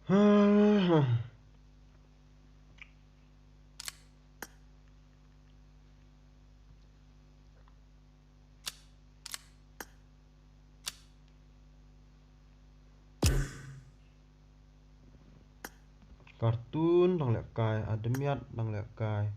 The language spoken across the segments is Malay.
Kartun đang lẹ cài, ademiat đang lẹ cài.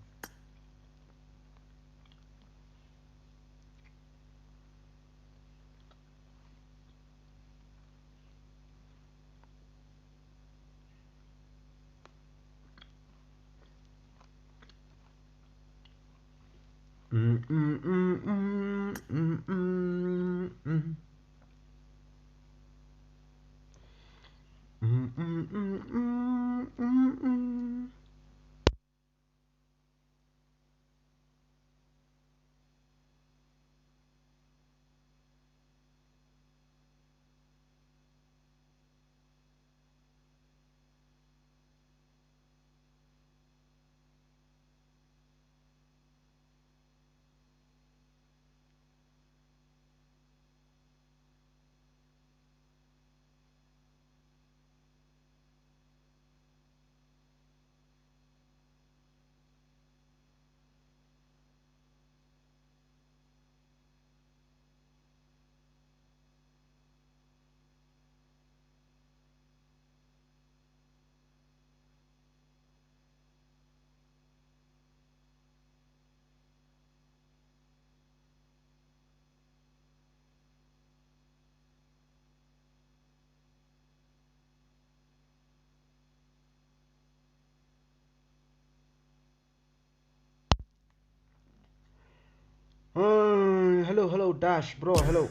Hello Dash bro, hello.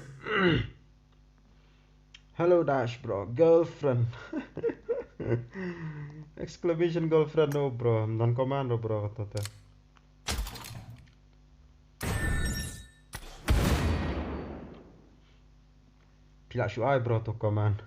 Hello Dash bro, girlfriend. Exclamation girlfriend no bro, non commando bro kata. Pila shu ai bro to command.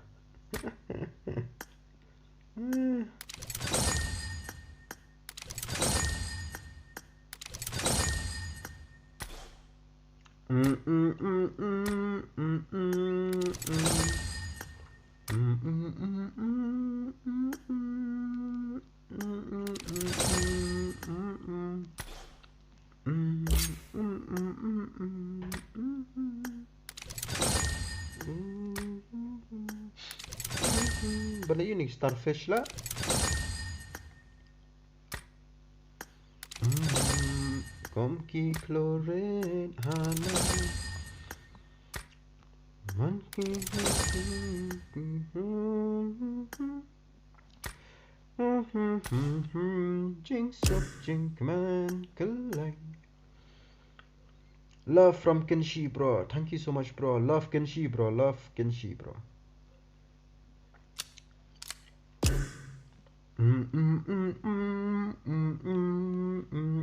Benda unik starfish lah. Kom ki kloret hana. Man ki Jing sok jing man kalai. Love from Kenshi bro. Thank you so much bro. Love Kenshi bro. Love Kenshi bro.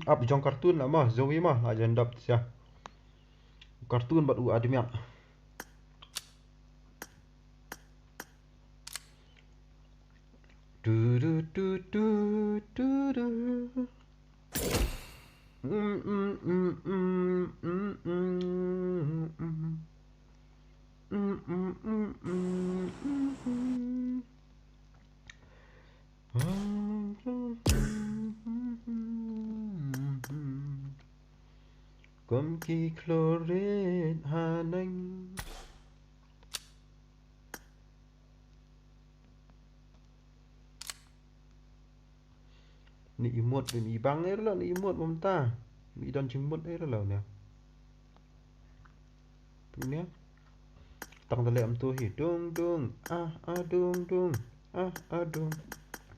Up jong kartun lah mah Zoe mah agenda sia. Kartun buat admiat. Du du du du du du. Kom ki kloret hanang. Ni imut ni bang er lah ni imut mamta. Ni don jimut er lah ni. Punya. Tang tale am tu hi dung dung dung dung dung.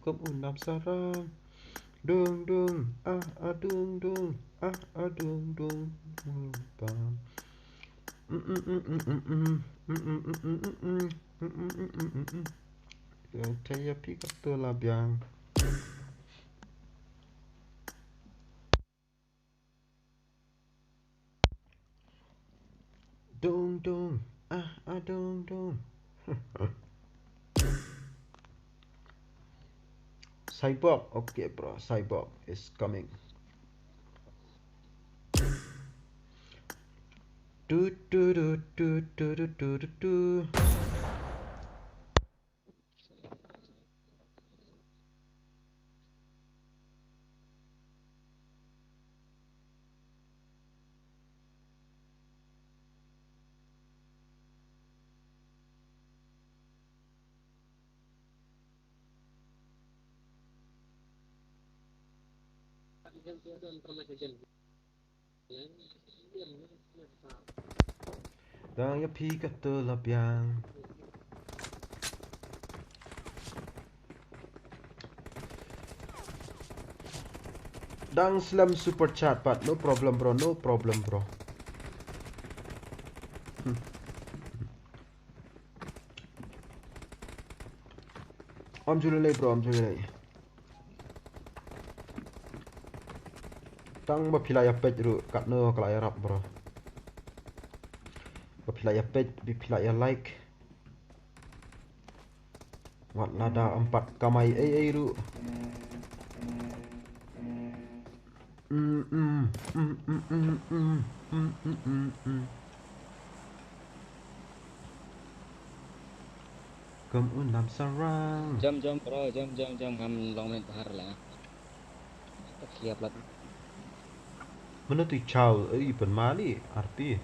Kom unap sarang. Dung dung dung dung dung dung. Bam. Saya pick up tu lah biang. Dung dung dung dung. Cyborg, okay bro, Cyborg is coming. Do do do do do do do do do. Đang yếp phi cất tơ lập yang. Đang slam super chat but no problem bro, no problem bro. Om julai bro, om julai. Tang ba philai apet ru kat no kalai rap bro. Ba philai apet, bi philai like. Wat lada 4 kamai ai ru. Cầm undam sarang. Jam bro, jam ngam long main pahar lah. Tak siap lah. Mana tu chow pen mali arti.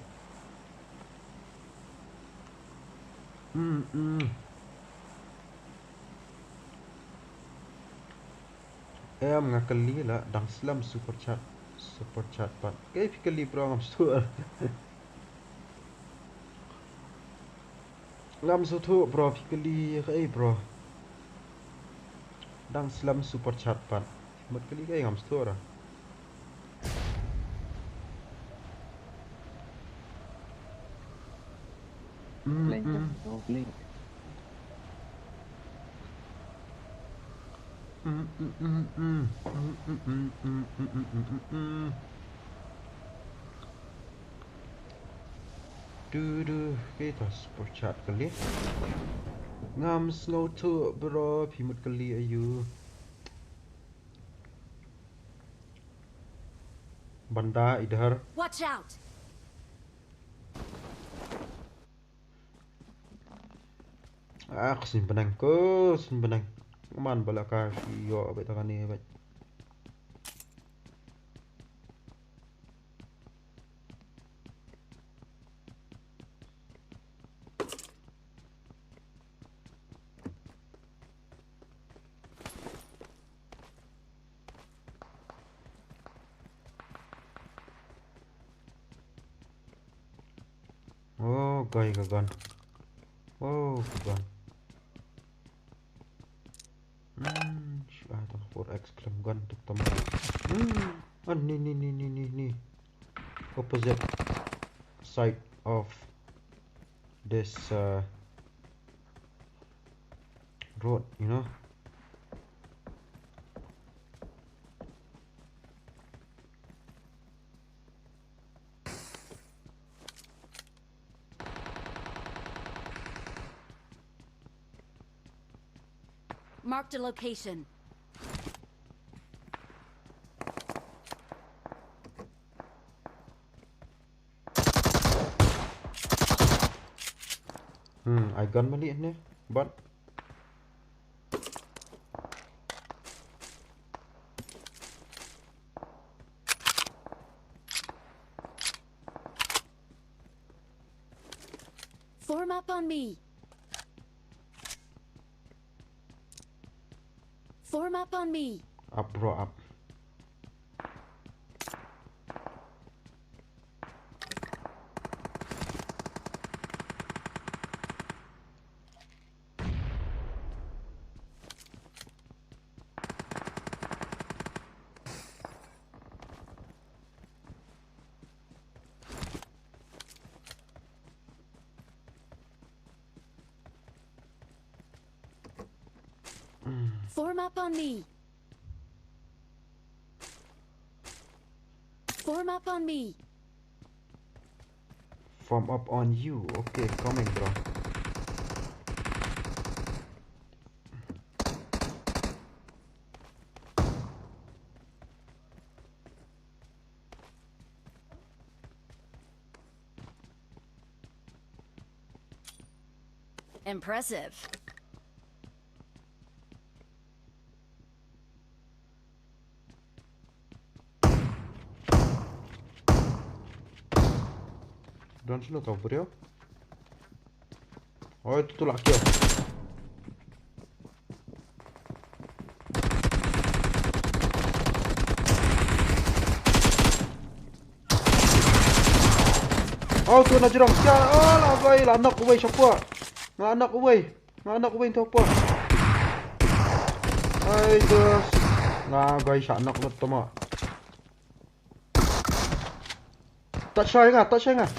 Em ngakali lah dang slam super chat pat. Kaya fikali bro ngam suar. Ngam sutu bro fikali kaya bro. Dang slam super chat pat. Mat kali kaya ngam suar. Blink. Kita super chat kali. Ngam snow tu bro pimut kali ayu. Banda idhar. Watch out. Kesin benang. Man balaka yo abet takani abet. Oh, gay gagan. Oh, gagan. Ada 4x clam gun untuk teman. Ni. Opposite side of this road, you know. Marked a location. I gun mali ni, but Form up on me. Form up on me. up bro up. Form up on me. Form up on me. Form up on you. Okay, coming bro. Impressive. Dan sila tahu bro. Oh, itu tu laki. Oh tu na jerong. Sia lah gai lah anak gue siapa? Nggak anak gue. Nggak anak gue itu apa? Hai terus. Nggak gai syak anak lu tama. Tak shy ngah.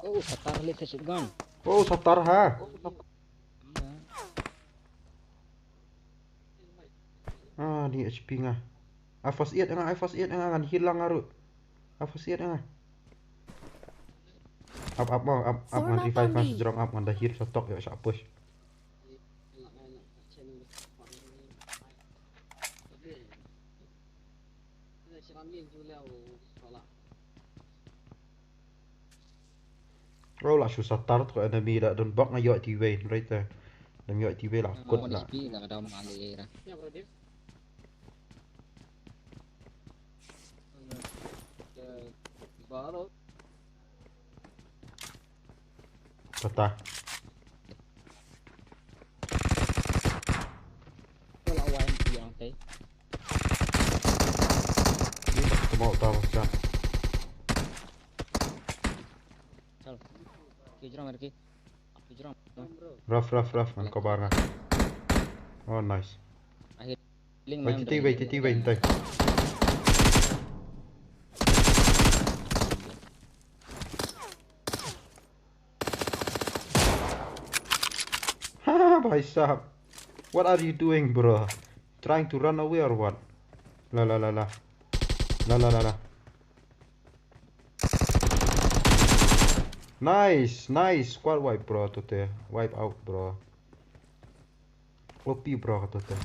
Oh, satar lihat shotgun. Oh satar ha. Iya. Ah di HP ngah. Afas iat ngah kan hilang arut. Afas iat ngah. Up Form ngan up revive on ngan me. sejerong up ngan dahir stok ya syak push. Oh lah susah tar tu enemy dah don bok ngayok TV right there. Dan ngayok TV lah kut Mau lah. SP nggak ada mengalir. Baru. Patah. Kalau awan yang teh. Ni mau tahu dah. Chal. Kijram lagi. Kijram. Rough ngan kabar ngah. Oh nice. Akhir link Wait titi entai. Haha, bhai sahab. What are you doing, bro? Trying to run away or what? La. Nice. Squad wipe, bro. Tote. Wipe out, bro. OP, bro. Tote.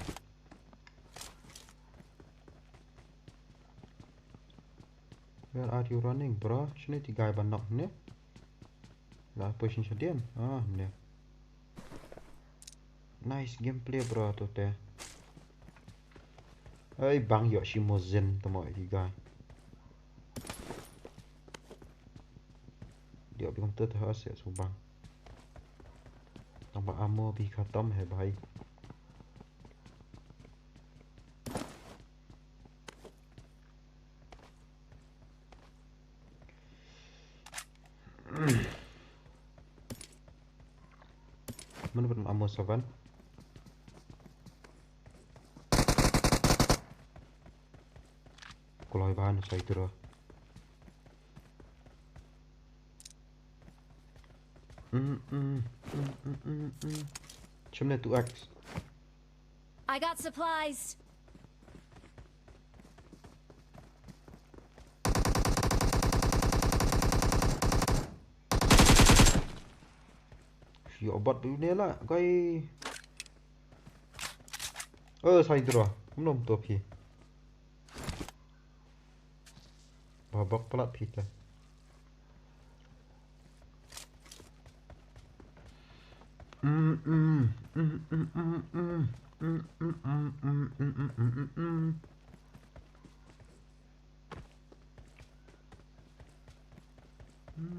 Where are you running, bro? Sini tiga banyak ni. Lah position sedian. Ah, ni. Nice gameplay, bro. Tote. Hey, bang yo shimozen tamo tiga. Dia bilang tu terus ya subang. Tambah ammo भी खत्म है भाई. Mana pun ammo savan. Kalau bahan saya itu. Chumne 2x. I got supplies. Si obat dunia lah, koi. Saya itu belum tu pi. Babak pelat kita.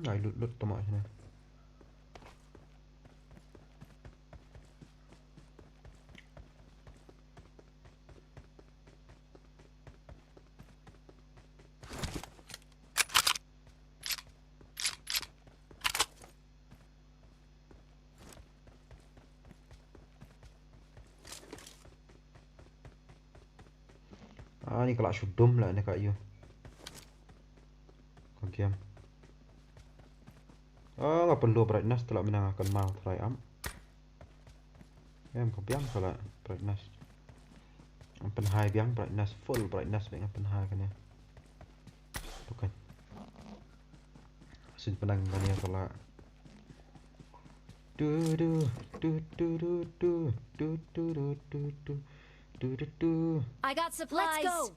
Này lụt tao mọi này. Ni kelak sudum lah ni kak you. Kontiam. Nggak perlu brightness telah menangkan mau try am. Kopiang kalau brightness. Pen high biang brightness full brightness dengan pen high kan ya. Bukan. Sin penang kan ya kalau. I got supplies. Let's go.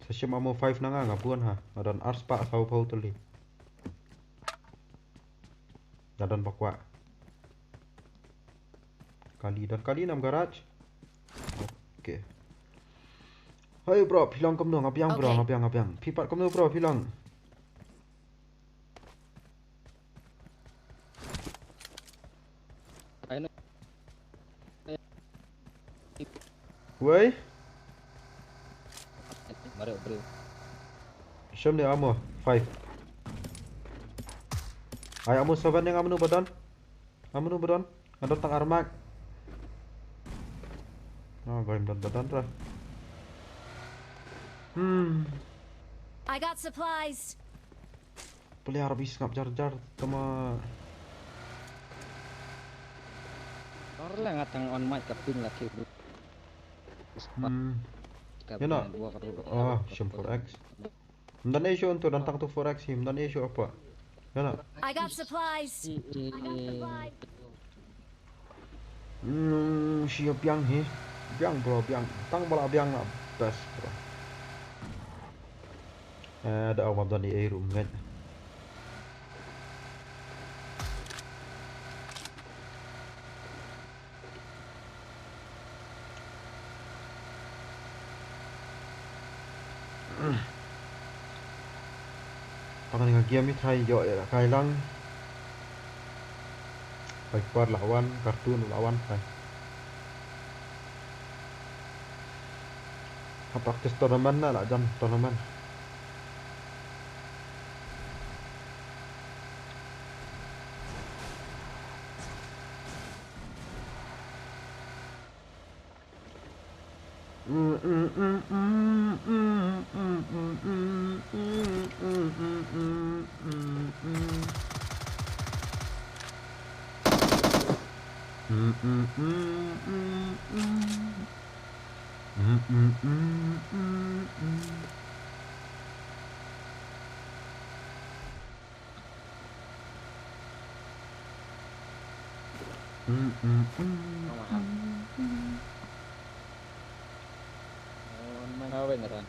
Session ammo 5 na nga ngapuan ha. Nadan ars pa sa pau tuli. Nadan bakwa. Kali 6 garage. Oke. Hai bro, pilang kom dong, ngapiang bro, ngapiang. Pipat kom dong bro, pilang. Wait. Mari bro. Show me the ammo. 5. Ay ammo 7 yang ammo badan. Ammo badan. Ada tang armak. Oh, goyim badan ra. I got supplies. Boleh habis ngap jar-jar sama. Orang lah ngatang on mic kaping laki bro. Ya nak. Oh, shim 4x. Mdan issue untuk dantang tu 4x him. Mdan issue apa? Ya nak. I got supplies. Siap biang he. Biang bro, biang. Tang bala biang nak best bro. Ada awam dan di room kan. Tangan dengan game Thai yo ya kai lang. Baik par lawan kartun lawan Thai. Practice tournament lah jam tournament. Mana beneran?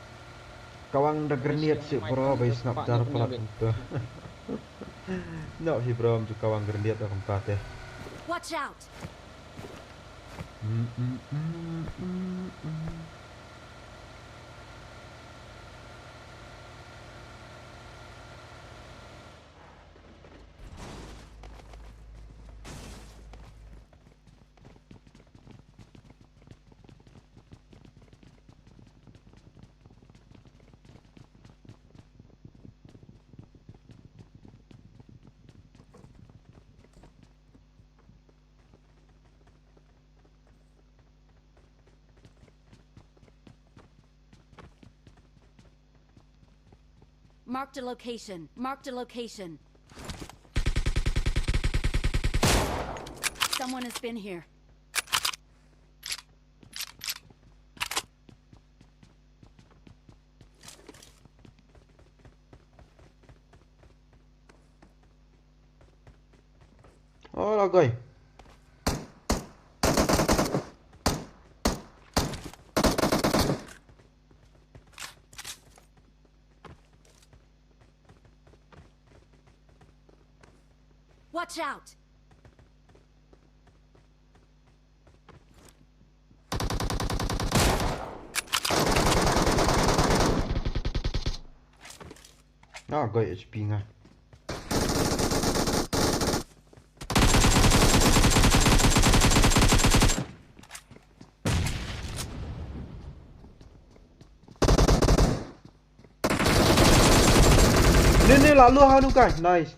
Kawang dah grenade si bro bagi snap jar pula tu. No si bro tu kawang grenade dah keempat ya. Watch out. Marked a location. Marked a location. Someone has been here. Oh lah guys. Watch out. Ah guys HP nga. Ni lalu hanu guys. Nice.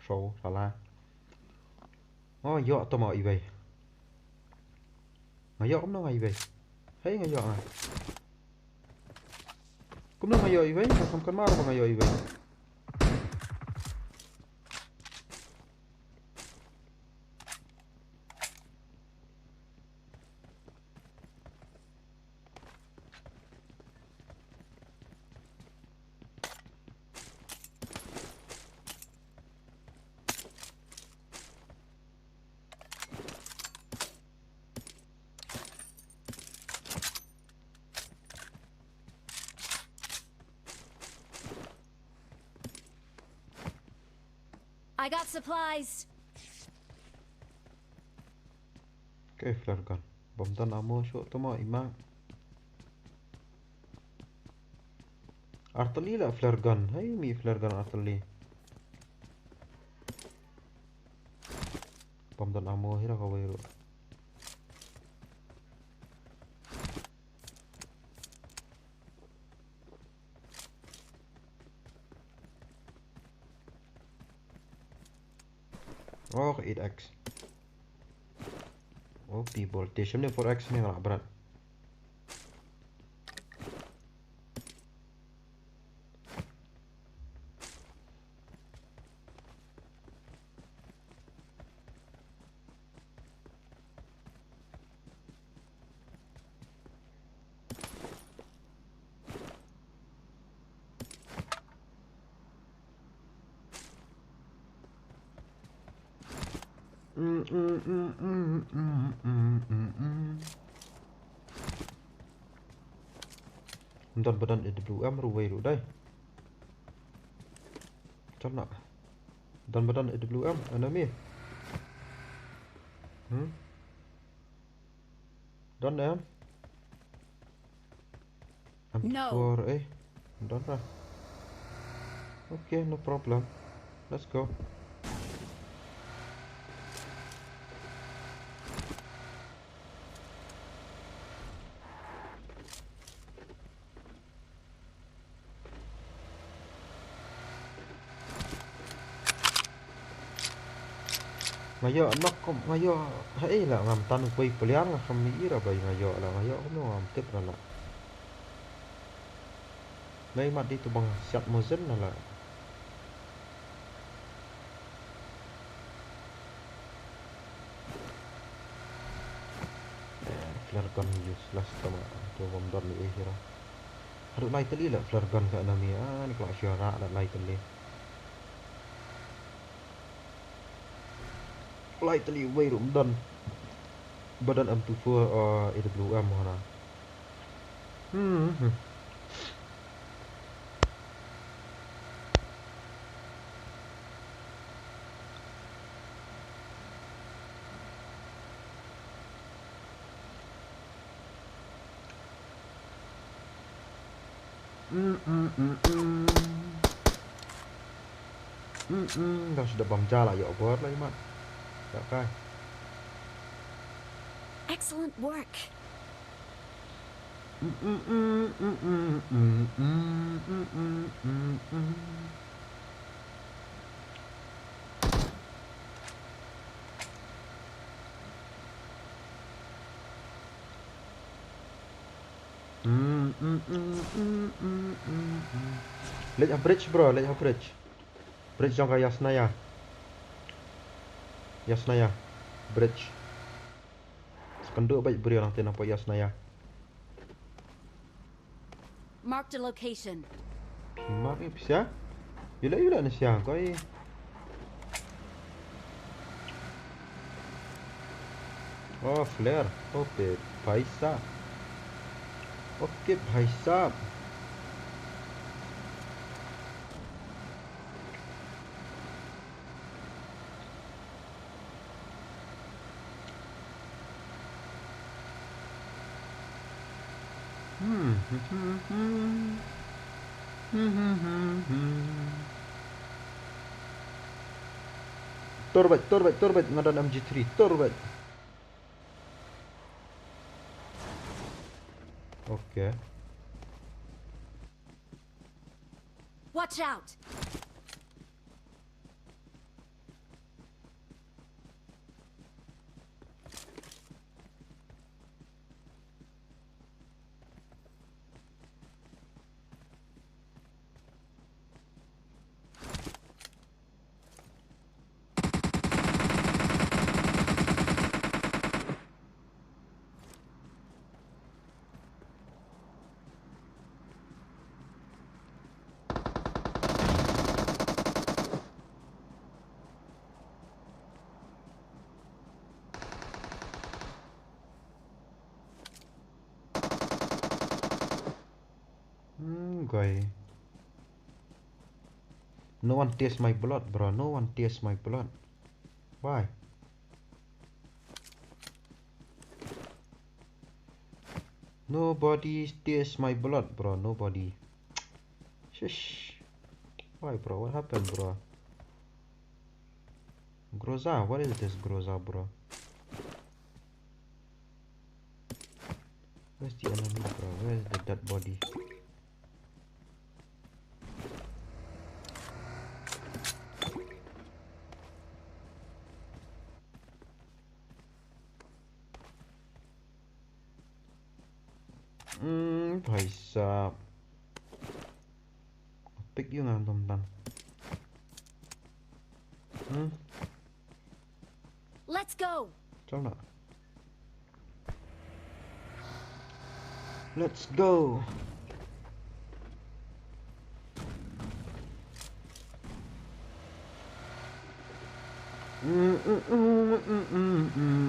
Show salah. Oh, yo to mau ibai. Ngayo kom no ngai ibai. Hey ngayo ah. Kom no ngayo ibai, kam kan mar ngayo ibai. I got supplies. Okay, flare gun. Bom tan ammo shot to mau ima. Artillery lah flare gun. Hey, mi flare gun artillery. Bom dan ammo hira ka way ro. Oh, 8x. Oh, people. Station ni 4x ni ngalak berat. Dan badan EWM ruway ru đây. Chắc nọ. Dan badan EWM enemy. Dan em. No. For Dan ra. Okay, no problem. Let's go. Ngayo nok kom ngayo hai là ngam tan quay pliang là không nghĩ là vậy ngayo là ngayo không ngam tiếp là lấy mặt đi tụ bằng sạch một rất là flare gun useless sama tu bom don ni hira harus lai tali lah flare gun ka enemy ni kalau syara ada lai tali way rum don badan M24 AWM mana dah sudah bom jala ya buat lagi mat tak kai Excellent work. Let's bridge bro, let's bridge. Bridge dong kayak Yasnaya. Yasnaya. Bridge. Sekenduk baik beri orang tenang po Yasnaya. Marked a location. Mak ni sia. Yula ni sia koi. Oh, flare. Okay, भाई साहब. Okay, भाई साहब. Torbet ngadan MG3 torbet. Okay. Watch out. Guy. No one tastes my blood, bro. No one tastes my blood. Why? Nobody tastes my blood, bro. Nobody. Shush. Why, bro? What happened, bro? Groza, what is this Groza, bro? Where's the enemy, bro? Where's the dead body? भाई साहब pick yung andom tan. Let's go. Chal na. Let's go.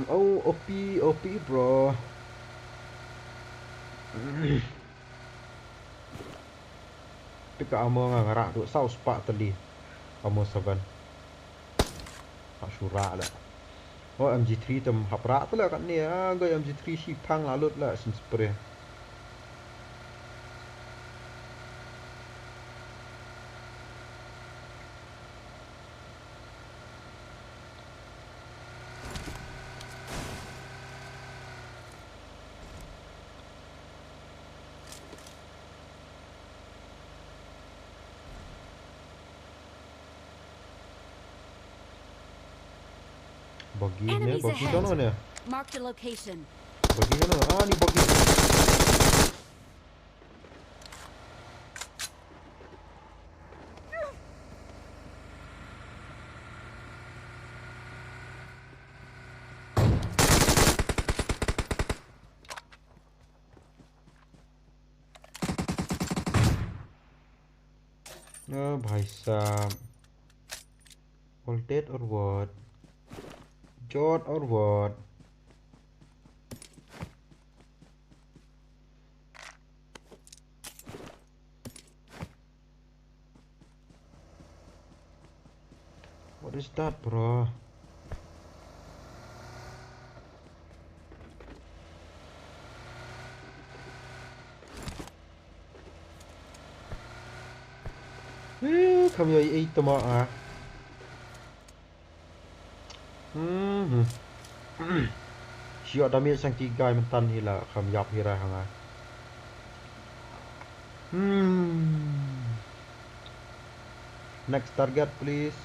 Oh, OP bro. Pick armor nga ngarak tu sau spark tadi. Armor 7. Tak syurak lah. Oh MG3 tem haprak tu lah kat ni ah. Goi MG3 si pang lalut lah sin spray. Bagi ni, Enemies bagi ahead. dono ni. Mark the location. Bagi mana? Ah ni bagi. Oh, bhai sahab. All dead or what? Jod or what? What is that, bro? Come here, eat them out, ah. Siap damage sang 3 mentan hila kham yap hira hanga. Next target please.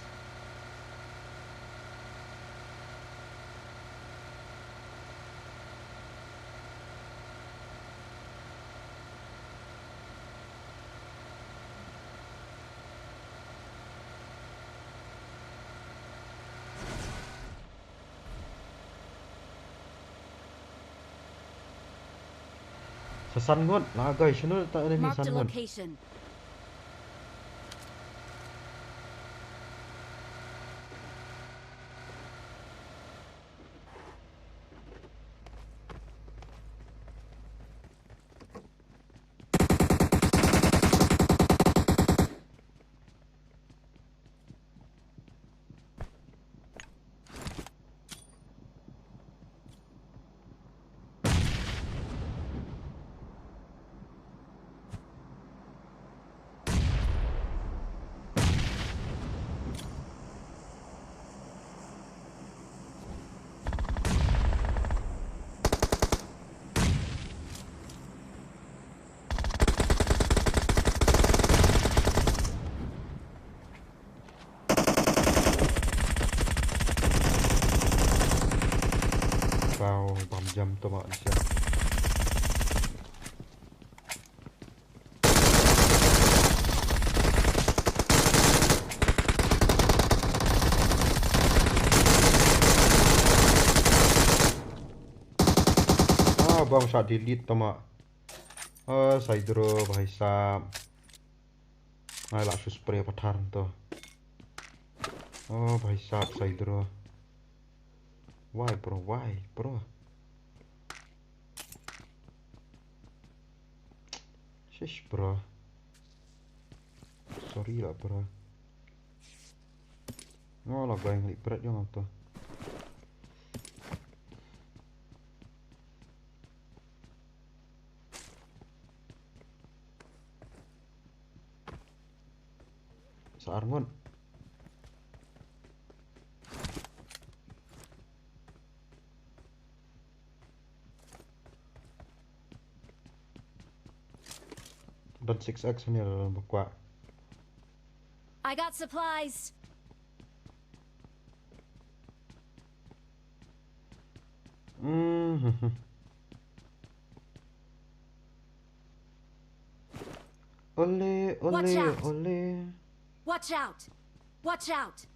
Sasan ngot lah guys, sino tak ada ni Mark the san ngot. location. Wow, bam jam tu mak siap. Bang shot delete tu mak. Saidro bhai sahab. Ai lah spray pathar tu. Oh bhai sahab Saidro. Why bro? Why bro? Shish bro. Sorry lah bro. Oh lah gue ngelik berat yang tu. Saarngon. Dan 6x ni dalam buka. I got supplies. Ole, Watch ole, out. ole. Watch out. Watch out.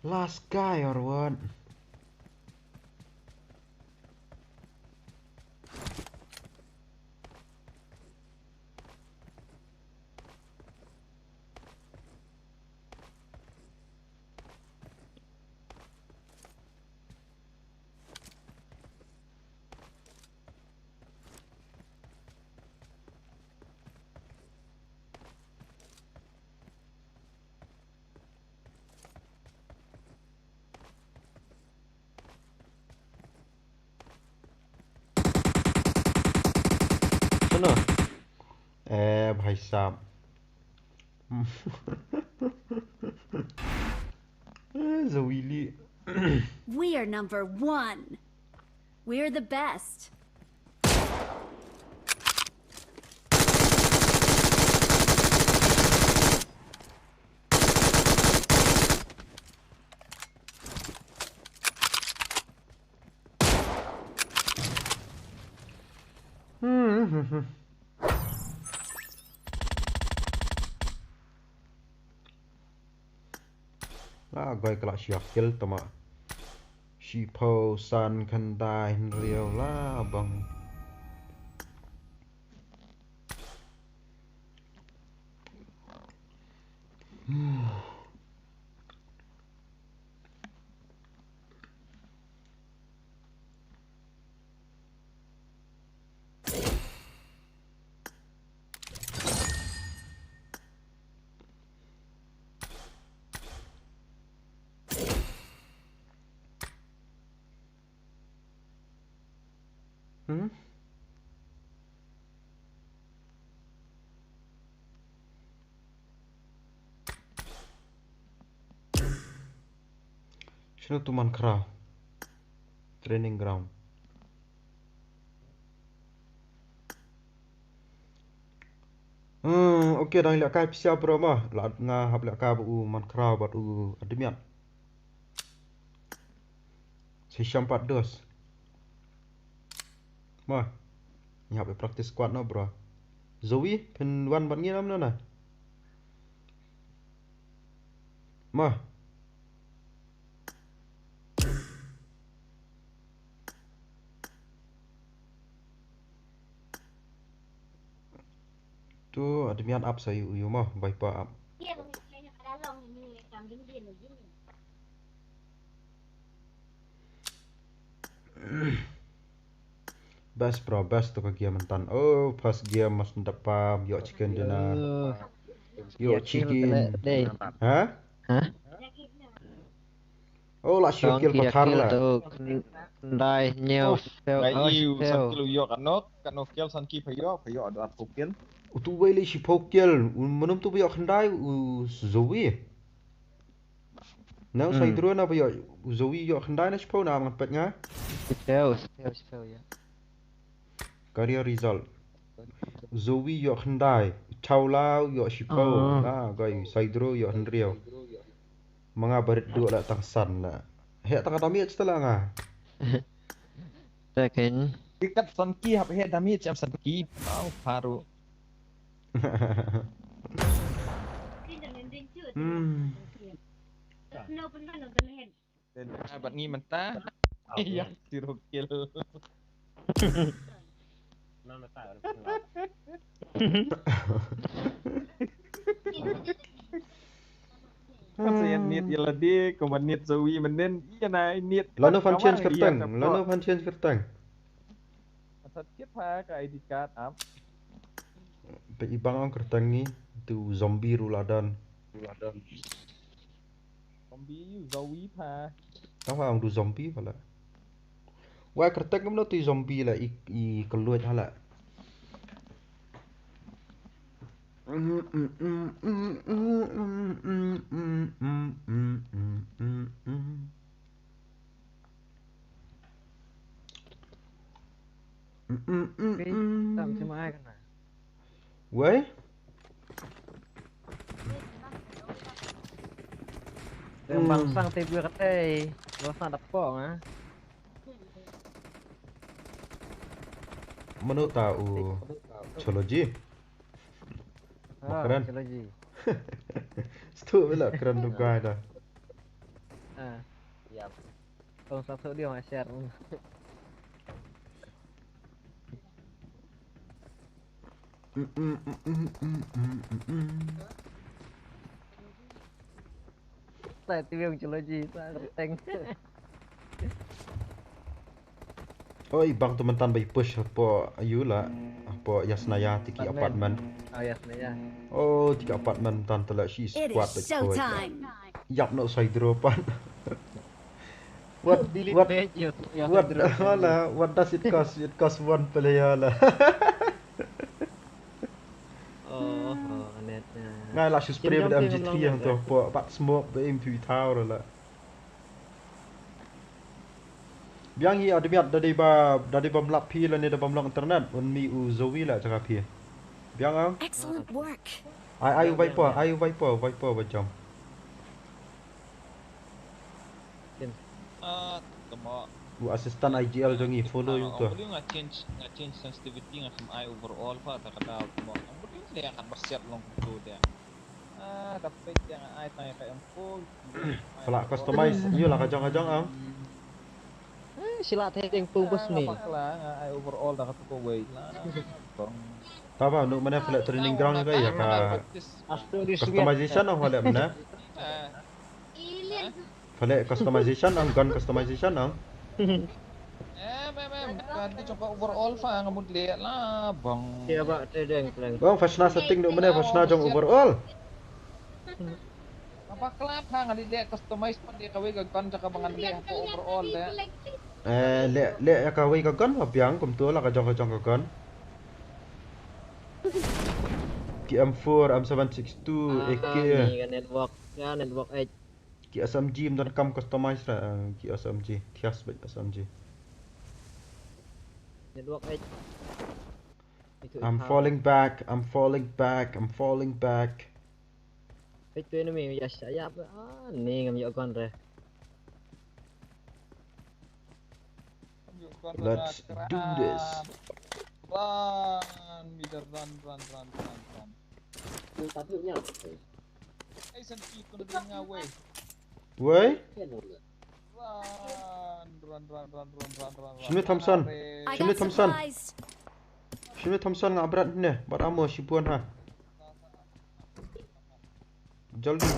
Last guy or what? Sana. भाई साहब. Zawili. We are number 1. We're the best. Lah, gai kelak syakil tama. Shipo san kandai riau lah bang. Sino tuman kera? Training ground. Okay dah lak kai pisia pro mah. Lak nga hab lak ka bu man kera bat u ademiat. Sesiam 4 Mah. Ni hab practice squad no bro. Zoe pen wan bat ngiram na. Mah. Tu ademiat up saya u mah bai pa up. Best bro, best tu kaki mentan. Oh, pas game mas ndapam, yo chicken dinner. Yo chicken. Hah? Hah? Oh, lah Tong syakil kia pathar kill lah. tu kendai nyeo sel Ngai oi iu sel. san kilo yo kan no kel san ki phayo ada at pokel. Tu wei li shipokil, menum tu biok kendai u Zoe. Nếu Ừ. xoay drone nào bây giờ dù ý dọ khăn đáy nó chụp nào mà bật nhá. Spell ya. Career result. Dù ý dọ khăn đáy. Chào lao dọ chụp là gọi xoay drone dọ khăn riêu. Mga barit dua lah tang san lah. Hek tak ada miat setelah ngah. Second. Ikat Sanki hap head damage jam Sanki. Mau baru. Dan abad ni mentah. Iya, zero kill. Saya niat ya ladi, kau niat Zoe menen, iya na niat. Lalu fan change kertang. Lalu fan change kertang. Sakit ha ka ID card up. Pe ibang ang kertang ni tu zombie ruladan. Zombie Zoe ha. Tahu ang du zombie pala. Wah kertang kamu tu zombie lah i keluar hala. Tạm xem ai kan. Weh? Yang bangsang TV katai. Lo sang dapok ah. Mana tahu? Choloji. Makanan. Lagi. Stu bila keren tu guy dah. Siap. Tolong satu dia mas share. Saya TV yang Ciloji, saya tank. Oh, ibang tu mentan bay push apa ayu lah. Apa Yasnaya tiki apartment. Oh Yasnaya. Oh, tiki apartment mentan telah she It squad is bay push. showtime. Yap nak saya dropan. What what does it cost? It costs one player lah. Oh, netnya. Ngai lah she spray pada MG3 yang tu apa pat smoke bay MP tower lah. Biang hi ada miat dari ba melap pi lah ni ada melap internet un mi u Zoe lah cakap pi. Biang ang. Excellent work. Ayu Viper macam. Tama. Bu assistant IGL jangi follow yung tu. Boleh change sensitivity ngah sama I overall pa tak kata tama. Boleh dia akan bersiap long tu dia. Tapi jangan I tanya kayak full. Kalau customize, iyalah kajang-kajang ang. Sila teh yang pung bos ni. Lah, I overall dah kata ko wait lah. Tapa nuk mana flat training ground ni kaya ka Astro di customization ang wala mana? Flat customization ang gun customization ang. Kan dia coba overall fa ngamud lihat lah, bang. Siya ba tedeng plan. Bang fashna setting nuk mana fashna jong overall. Apa kelap ha ngali lihat customize pa dia kaway gagkan caka bangan dia apa overall dia. Le ya kawai ka gun biang kum tu lah kajang-kajang ka gun. TM4, M762, AK. Ni kan network 8. Ki SMG dan kam customize lah ki SMG, tias baik SMG. Network 8. I'm falling back. Itu enemy ya saya ni ngam yo kon re. Let's do this. Run, leader, run. Satunya. Sanki kena dengar way. Woi, Run. Sini Thompson. I Sini got Thompson. supplies. Sini Thompson ngak berat ni. Buat ammo sibuan ha. Jaldi.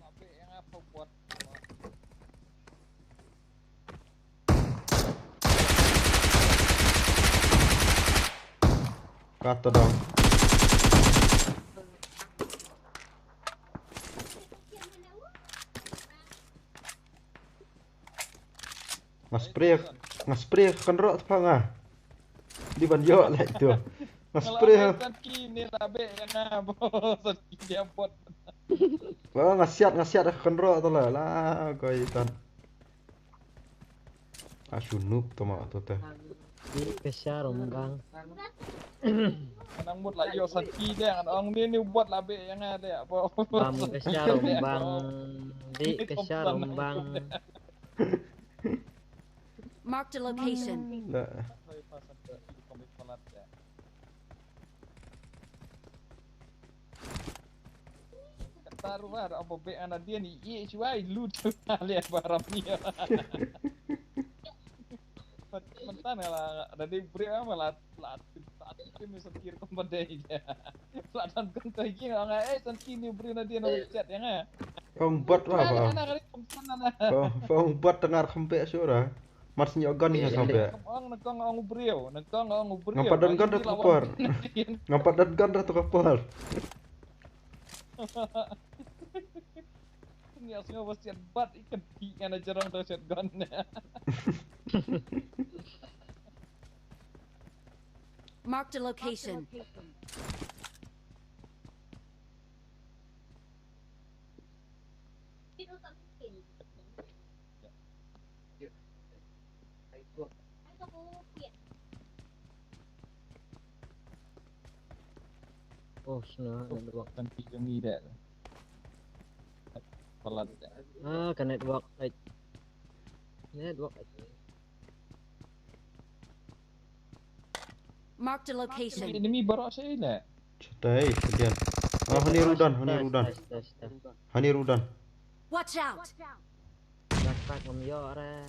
Tapi yang apa buat? Kata dong. Ngaspray kan rok apa ngah? Di banjo lah itu. Ngaspray. Sanki ni tabe yang apa? Sanki dia buat. Wah, ngasiat kenro tu lah kau itan. Asyunup tu mak tu teh. Di kesar bang. Anang mut lah yo sanki dia ang ni buat labe yang ada ya apa. Bam kesar bang. Di kesar bang. Marked a location. Lah. Taruh lah apa be anak dia ni ye cuai lut lihat barang ni. Mentan lah ada di beri apa lah tim sekir kembali dia. Pelatan kan lagi nggak sanki ni beri nanti nak chat ya nggak. Kau buat apa? Kau buat dengar kempek suara. Mas nyogan ni sampai. Nakang ang ubriyo. Ngapa dan gan ratu kapal? Ngapa dan gan ratu kapal? Ni asal ngapa siat bat ikan ikan aja orang tu siat gun. Marked a location. Oh, sana network. Kan tiga ni dah. Pelat. Ah, kan network. Network. Marked a location. Ini mi baru saya ni. Cetai, kemudian. Ah, hani rudan. Watch out! Dapat ngomyo ra.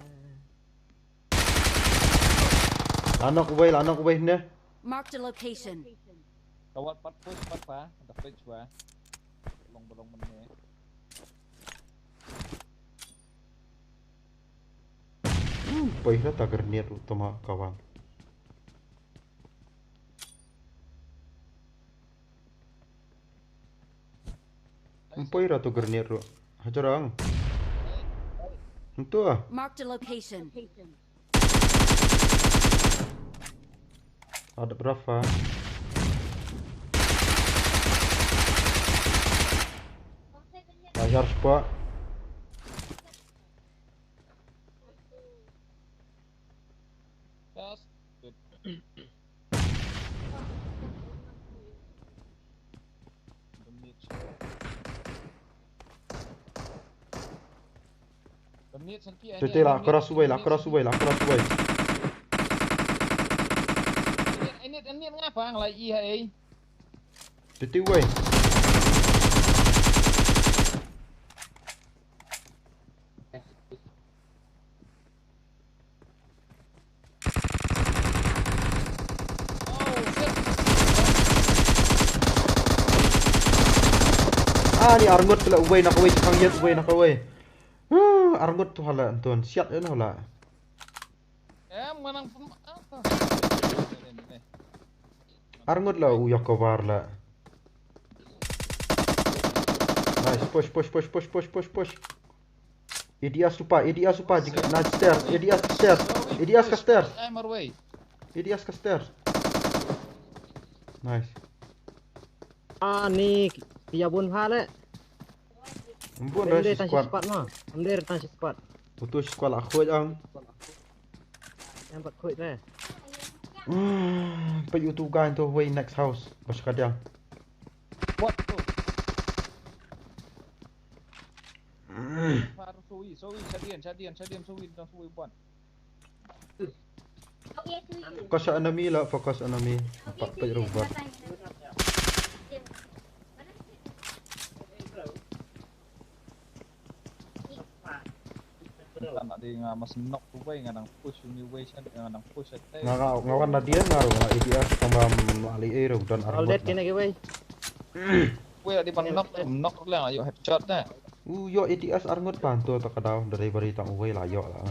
Anak ubay ni. Marked a location. Kawat pat push pat pa. Dapat cua. Belong mana. Pahira tak grenade utama kawan. Pahira tu grenade ro. Hajarang. Itu ah. Marked a location. Ada berapa? Ajar spot. Yes. Good. Cetai lah, keras ubay. Ini ngapa ngelai hai? Cetai ubay. Ni arngot pula ubay nak away cakang yat ubay nak away. Arngot tu hala tuan siat ya hala. Menang apa? Arngot lah uyak kabar lah. Nice, push. Idias lupa jika naik stairs. Idias ke stairs. I'm away. Idias ke stairs. Nice. Ah, ni dia bun hal. Ampun dah si squad. Ambil tansi squad. Putus squad aku jang. Yang 4 kuit dah. Pe YouTube kan tu way next house. Bos kadang. What tu? Baru suwi, cadian suwi dah suwi buat. Fokus enemy lah, fokus enemy. Apa pe robot. Nak dia mas knock tu way nganang push innovation nganang push attack. Ngawan na dia ngaruh na idias tambah ali air dan All armor. dead kena ke wey. Way di pan knock lang ayo headshot dah. Yo idias armor bantu tak kadaw dari berita uwe lah yo lah.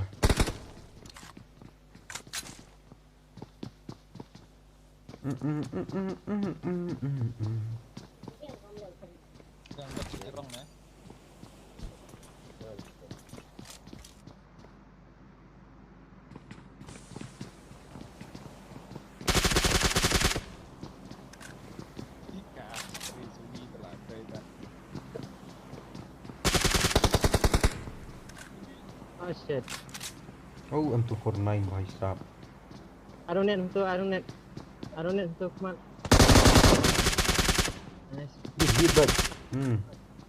Yang cerong ya. shit. Oh, M249 भाई साहब. I don't need to come on. Nice. Hit back.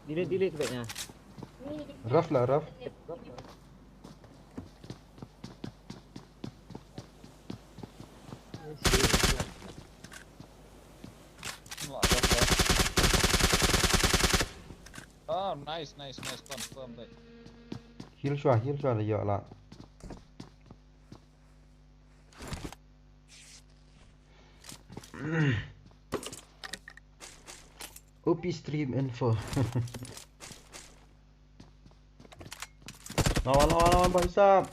Delete sebaiknya. Rough lah, rough. Oh, nice. Confirm baik. Heal xóa là dọa lại. OP stream info. Lawan Bang Sam.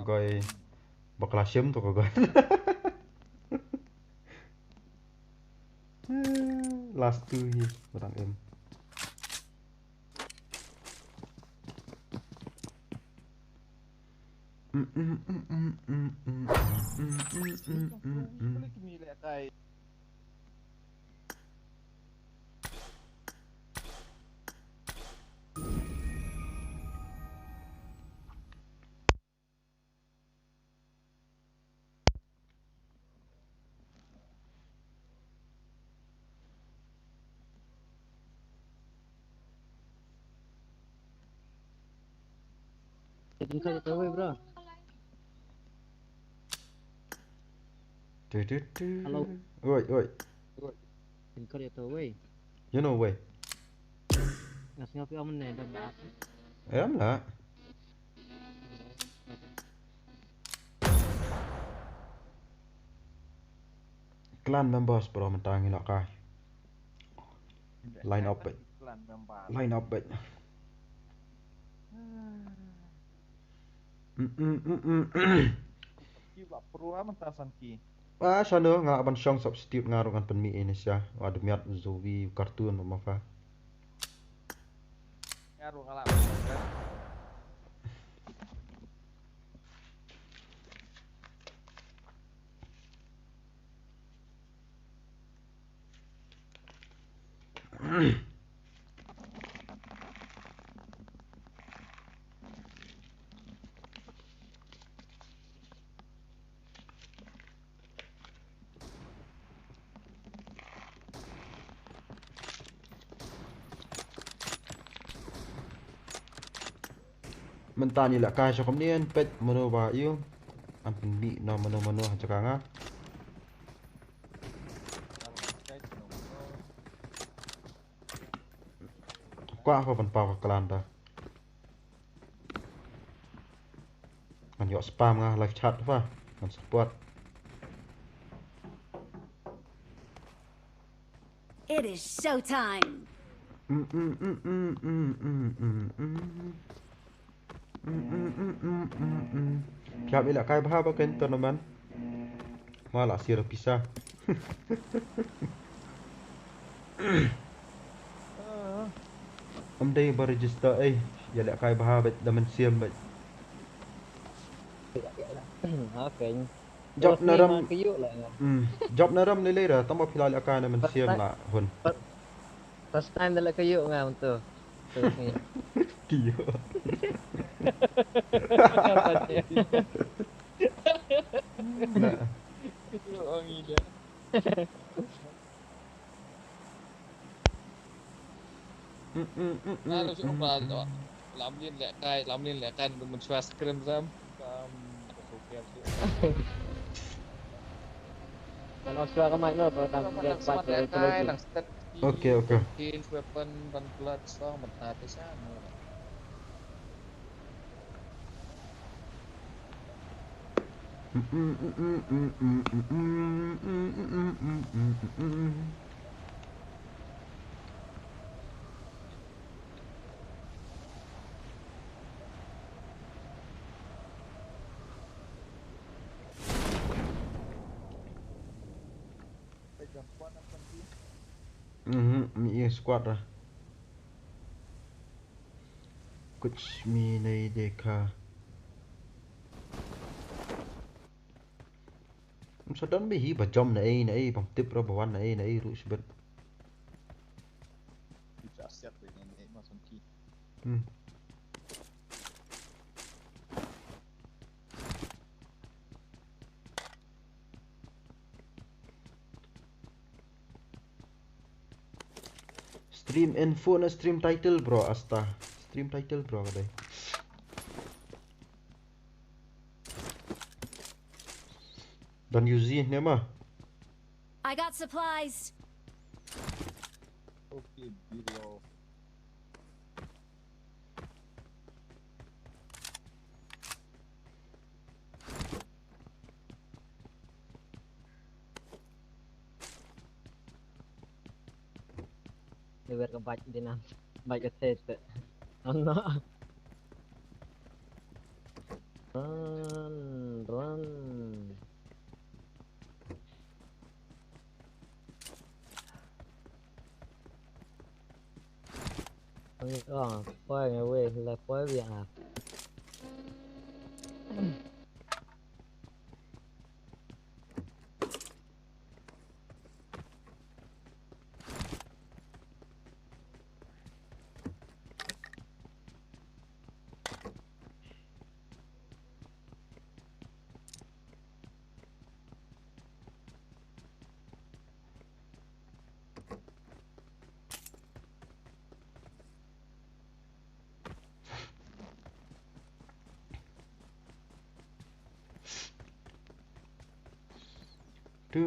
Goy. Bakal asyam tu kau goy. Last two hit orang M. Boleh kini lihat kai. Tingkal jatuh away bro. Hello. Oi. Tingkal jatuh away. You know way. Ngasih ngapi aman nih dah bahas. Em lah. Clan members bro mentangin nak kai. Line up baik. Line up baik. Ki ba perlu aman tasan ki. Sana nga aban syong substitute ngarungan penmi Indonesia. Ada miat Zoe kartun mama fa. Ngaruh ngalah. Mentani la kai syok nien pet mano ba yu. An penmi no mano cakanga. Qua apa pan pau klan ta. Man yo spam nga live chat fa. Man support. It is showtime. Siap ilak kai bahaba kan tournament. Malah sira pisah. Om day register ya lek kai bahaba damen siam baik. Okay. Job naram kayuk lah. job naram ni lera tambah pilal akan damen siam lah hun. First time dalam kayuk ngam tu. Kiyo. Itu orang ide. Nah, lu suka tu. Lamlin lek kan men share screen ram. Kalau suara mic lo pertama dia baca itu. Okay. Skin weapon dan blood song mentati sana. Mi squad lah. Kuch mi nahi dekha. Sadan bi hi bajam nahi bang tip ra bawan nahi ru sibet. Bisa siap ini masuk ki. Stream info na stream title bro asta. Stream title bro kadai. Dan Yuzi ni mah. I got supplies. Okay, video. Dia biar ke baik dia nak baik ke set. Allah. Run. Quay ngày về là quay việc à. Du.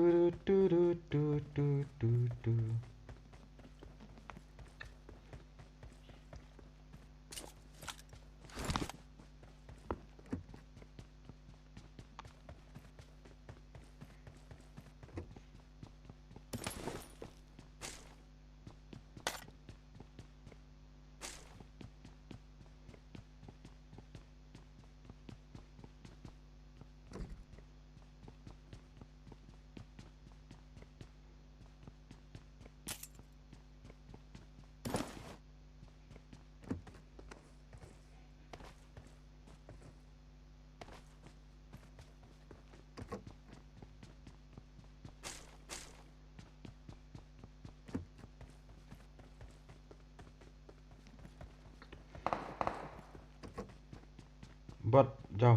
Bot jauh.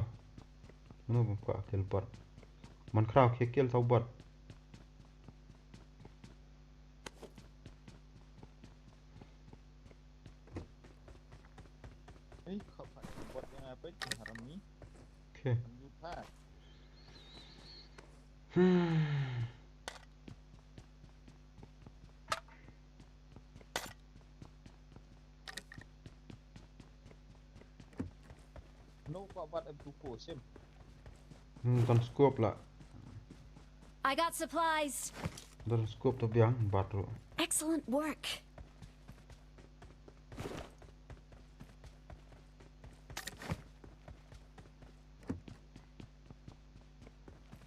Mana buka kill bot. Man crowd kill tau bot. Kau buat yang apa? Haram ni. Okay. Lupa. No, kau buat M24 sim. Tan scope lah. I got supplies. Tan scope tu biang bat tu. Excellent work.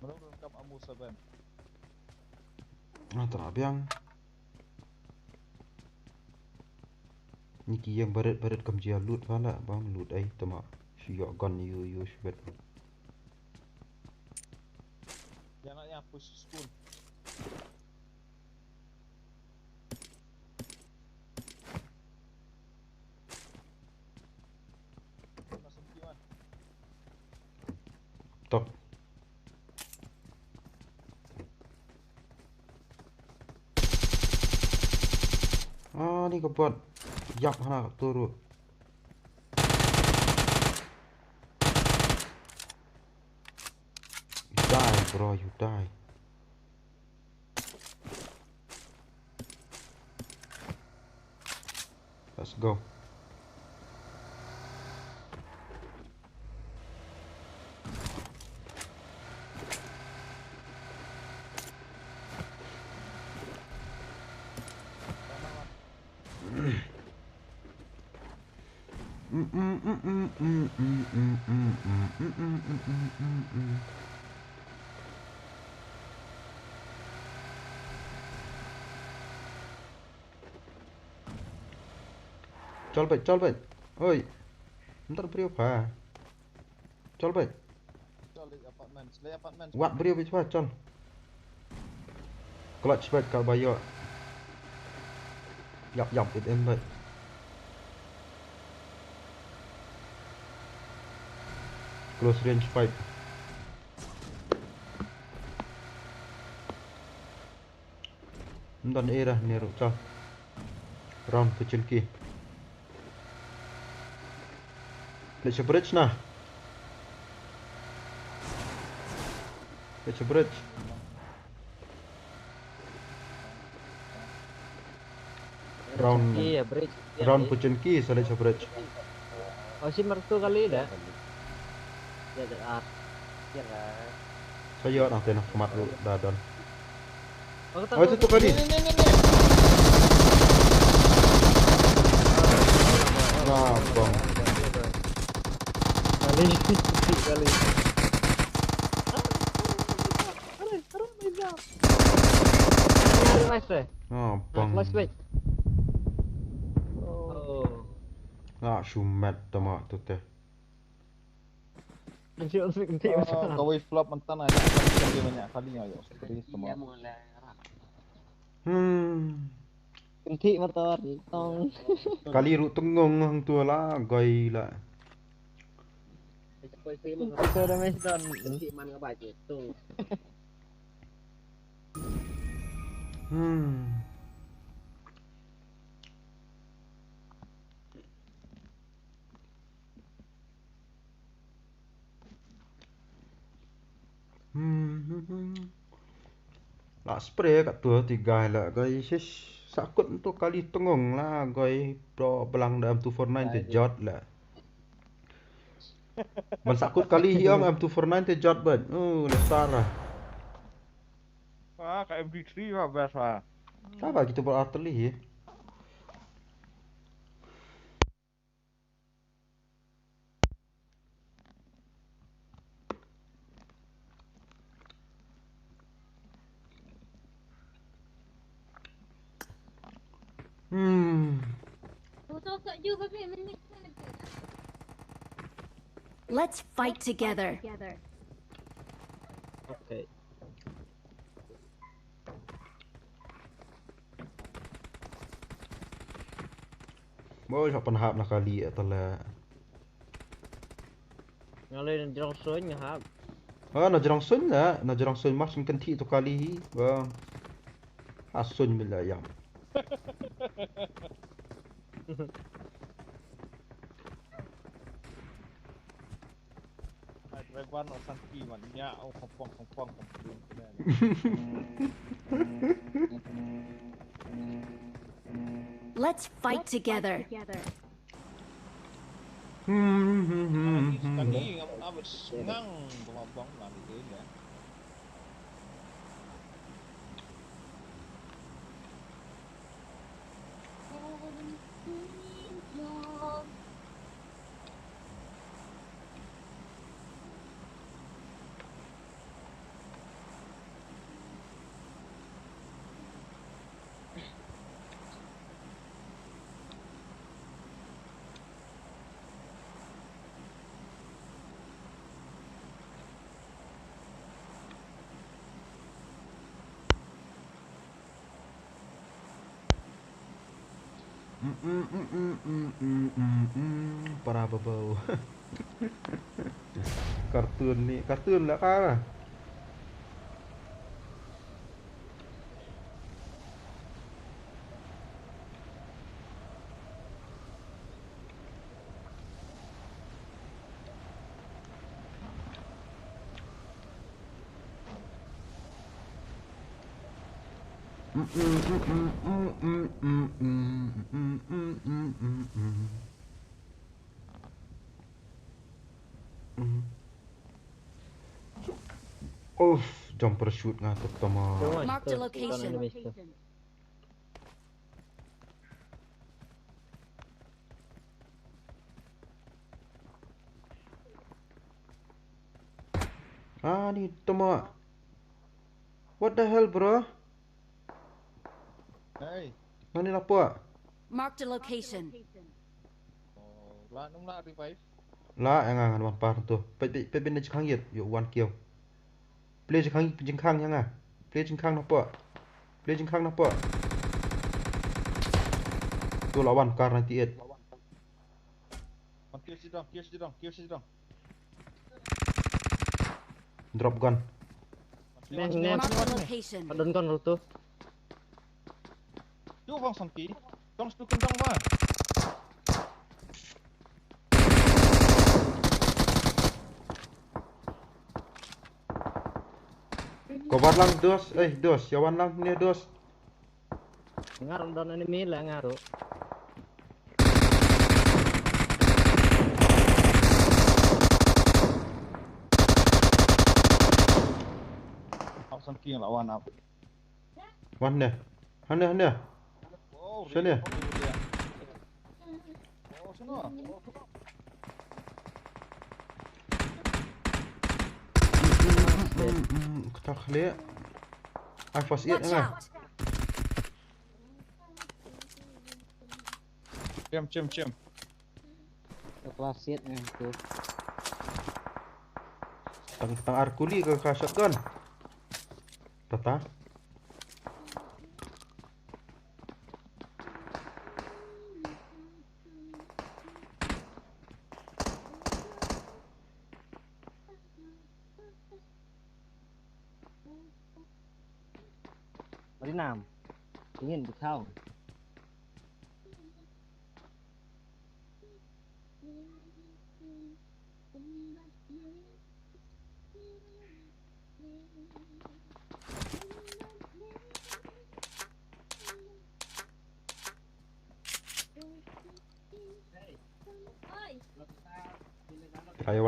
Mana lengkap ammo saban. Tak biang. Niki yang barat kamjia loot wala bang loot ai tama. Siok gun you shit. Jangan push spoon. Masuk kiwan. Top. Ni kebot. Yak hana turu. You die bro, you die. Let's go. Chol baik. Oi. Ntar beri apa? Chol baik. Select apartment. Wat beri apa coba chol. Clutch baik kau bayar. Yap it em baik. Close range fight. Ntar ni dah ni chol. Round Pynhehkhlieh. Let's bridge nah. Let's bridge. Round Iya, bridge. round Pynhehkhlieh so let's bridge. Oh, si mertu kali dah. Ya, dah. Saya nak tenang kemat dulu dah done. Oh, Oh itu tuh kali. Nah, bang. Kali. Kali. Ah, bang. Flashback. Ah, shumat tama tu teh. Kau flop mentan aja kan dia banyak kali ayo. Jadi semua. Kentik motor tong. Kali ru tengong hang tu lah, goi lah. Itu dah mes don kentik man ka baje tu. Lah spray kat tu tiga lah, goi sis sakut tu kali tengong lah, goi pro belang dalam 249 te jot lah. Man sakut kali hiang M249 te jot ban. Oh, lesar lah. Wah, kayak MD3 lah best lah. Apa kita buat artillery ya? Let's fight together. Okay. Boleh siapa nak nak kali atau lah. Ngalain jerong sun ngahap. Ah, nak jerang sun lah, nak jerang sun mas mungkin ti tu kali. Bang. Asun bila yang. Reban santi man nya kompong. Let's fight together. Lagi ngam sengang kompong lah gitu ya. Para bau. Kartun lah kan. Oh, jumper shoot ngatuk tama. Marked a location. Ah, ni tama. What the hell, bro? Hey. Mana apa? Marked a location. Oh, lah nung lah revive. Lah, yang ngan wampar tu. Pe ben jeng khang yet, yo one kill. Play jeng khang yang ah. Play jeng khang apa? Play jeng khang apa? Tu lawan kar 98. Kill sidong. Drop gun. Marked a location. Adon kon tu. Yo bang santi. Tong stu kendang mah. Kobar lang dos, dos, yawan lang ni dos. Ngaruh down enemy lah ngaruh. Aku sangking lawan apa. Wan ni. Hana. Oh, Sini. Oh, sini. Pynhehkhlieh. Ai first aid Watch ngah. out! Cem. Kelas sit ni tu. Tang arkuli ke shotgun. Tata. Mari nam. Ingin berkau.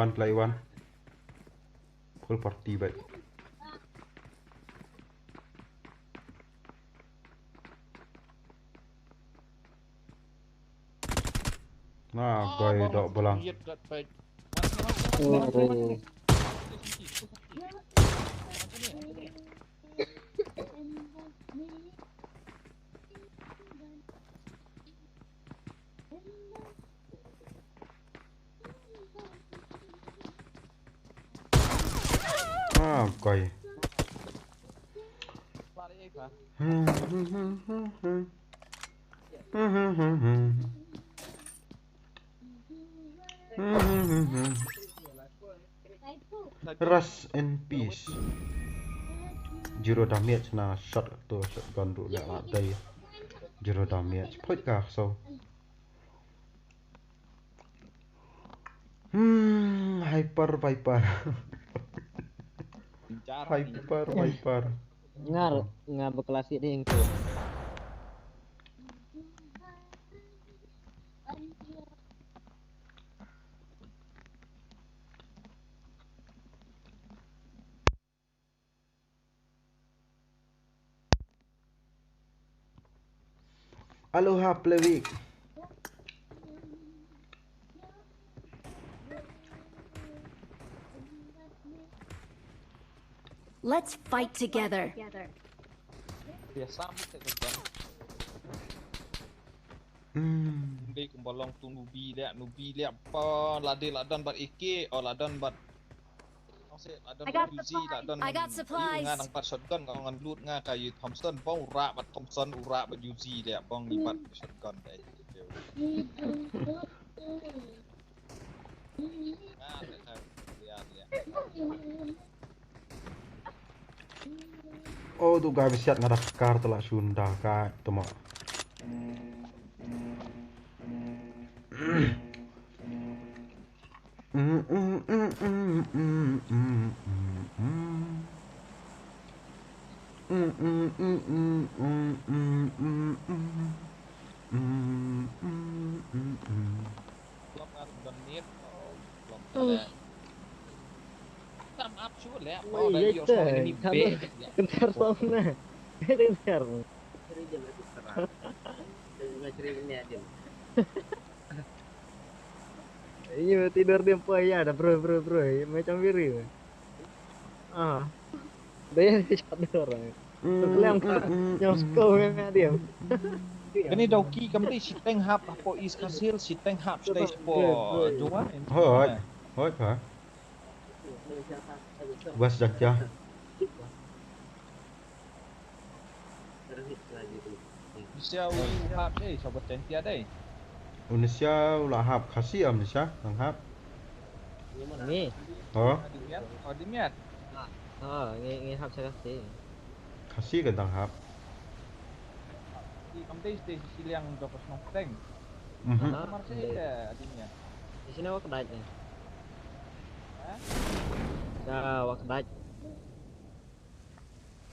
Play one. Full party baik. Nah, gay dok belang. Oh. Ah, gay. Rest in peace. Zero damage na shotgun tu nak day. Zero damage. Point kah so. Hyper Viper. Hyper. Ngaruh berkelas sit ni tu. Aloha Plevik. Let's fight together. Biasa kita kerja. Đi cùng bò long tu nubi lẹ pa ladan bat AK or ladan bat ladan UZ ladan I got supplies. nga nang pat shotgun kau ngan loot nga kai Thompson bong ura bat Thompson ura bat UZ lẹ bong ni bat shotgun dai. Oh, tu guys siat ngadak kar telak Sunda ka temo. Tam up chú lẹ Oh, đây yo so enemy be. Kentar sana. Kentar. Iya tidur dia apa ya ada bro macam biru. Dia chat orang. Kelang nyosko yang dia. Ini dauki kami si teng hap po is kasil si teng hap stage po dua. Hoi hả? Bas Jakya. Bisa hap deh sobat tentia deh. Indonesia ulah hap kasih Indonesia nang hap. Ni. Oh, Dimiat. Ni hap saya kasih. kasih ke tang hap. Di kamdai stay sisi yang 209 tank. Mhm. Kamar saya ada adiknya. Di sini awak kedai nih. Hah? Dah awak kedai.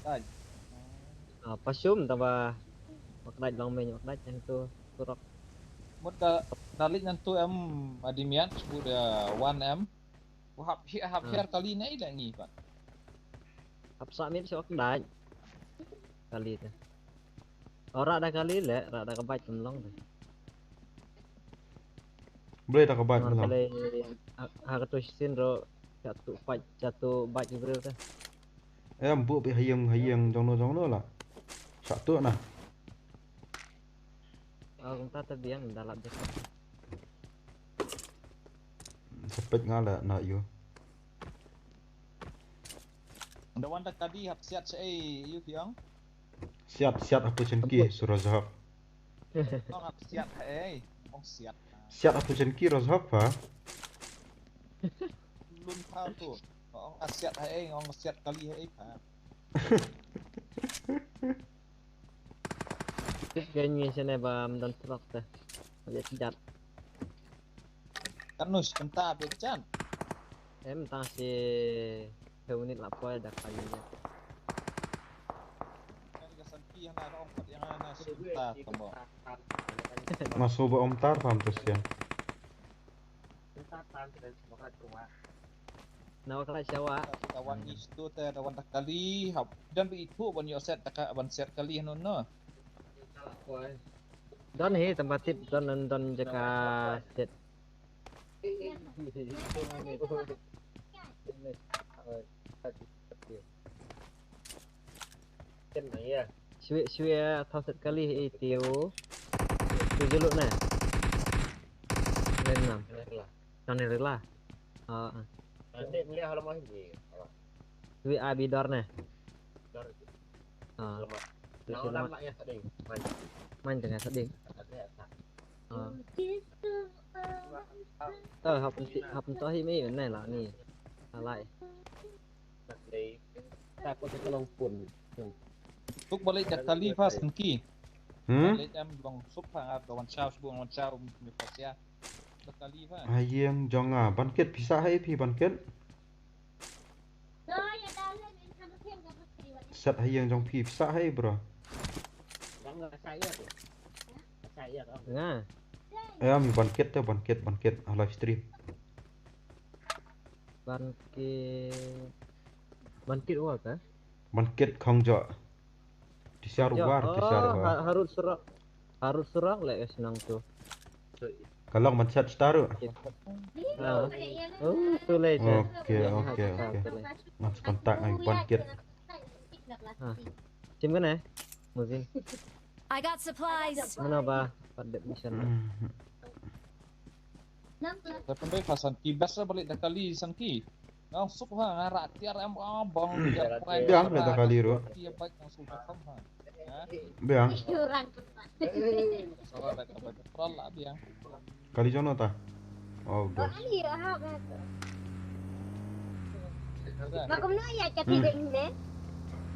Taj. Pasum tambah awak kedai long main awak kedai yang tu turok. Muda dalit nantu adimian sebut dia 1M. Wahap hiar kali ni dah ni Pak. Hapsa mit awak kedai. Kali tu. Orang dah kali le, rak dah kebat long tu. Boleh tak kebat Orang malam? kali harga tu sin ro jatuh bat juga tu. Empuk pi hayang jongno lah. Satu nah. Aku tak biang dalam dia. Sepet ngala nak you. Anda wanda tadi hap siat saya you yang. Siat apa cengki surah zahab. Kau hap siat oh siat. Siat apa cengki rozhab ha? Lun tahu tu. Kau siat ngong siat kali Pak. Kayaknya sini bam dan truk tu. Dia tidak. Kanus bentar becan. Tentang si unit lapor dah kalinya. Yang ada ompat yang ada sebentar tombol. Masuk ba om tar pam tu sian. Nawa kala Jawa. Kawan itu teh kawan tak kali hap dan itu ban yo set tak ban set kali non no. Don he tempat tip don jaka set. Sui thao set kali itu. Tujuh lu nah. Lên 6. Con này là. Nanti melihat halaman ini. Sui abi dor nah. Kalau nampaknya sedih. Main dengan sedih. Học to hi mấy này là nè. Lại. Nanti takut itu longpun. Tuk balik jak kali pas ki. Balik bang sup hang kawan chao sebung kawan chao mi pasia. Tak kali pa. Hayang jonga banket pisah hai pi banket. Set hayang jong pi pisah hai bro. Enggak saya tuh. Saya kan. Nah. Mi banket tu banket live stream. Banket apa kan? Banket khongjo. Disyaruar. Harus surak lah senang tu. Kalau mencet taruh. Oh, tu lah je. Okey. Mas kontak dengan banket. Sim mana? Mungkin. I got supplies. Mana ba? Pada mission. Tapi pasan ki biasa balik dah kali sanki. Ngau sup hang ngarak tiar abang. Biang dah kali ro. Dia baik yang sudah faham hang. Biang. Soal ada petrol lah biang. Kali jono ta? Oh, dah. Makom na ya cati ding ne.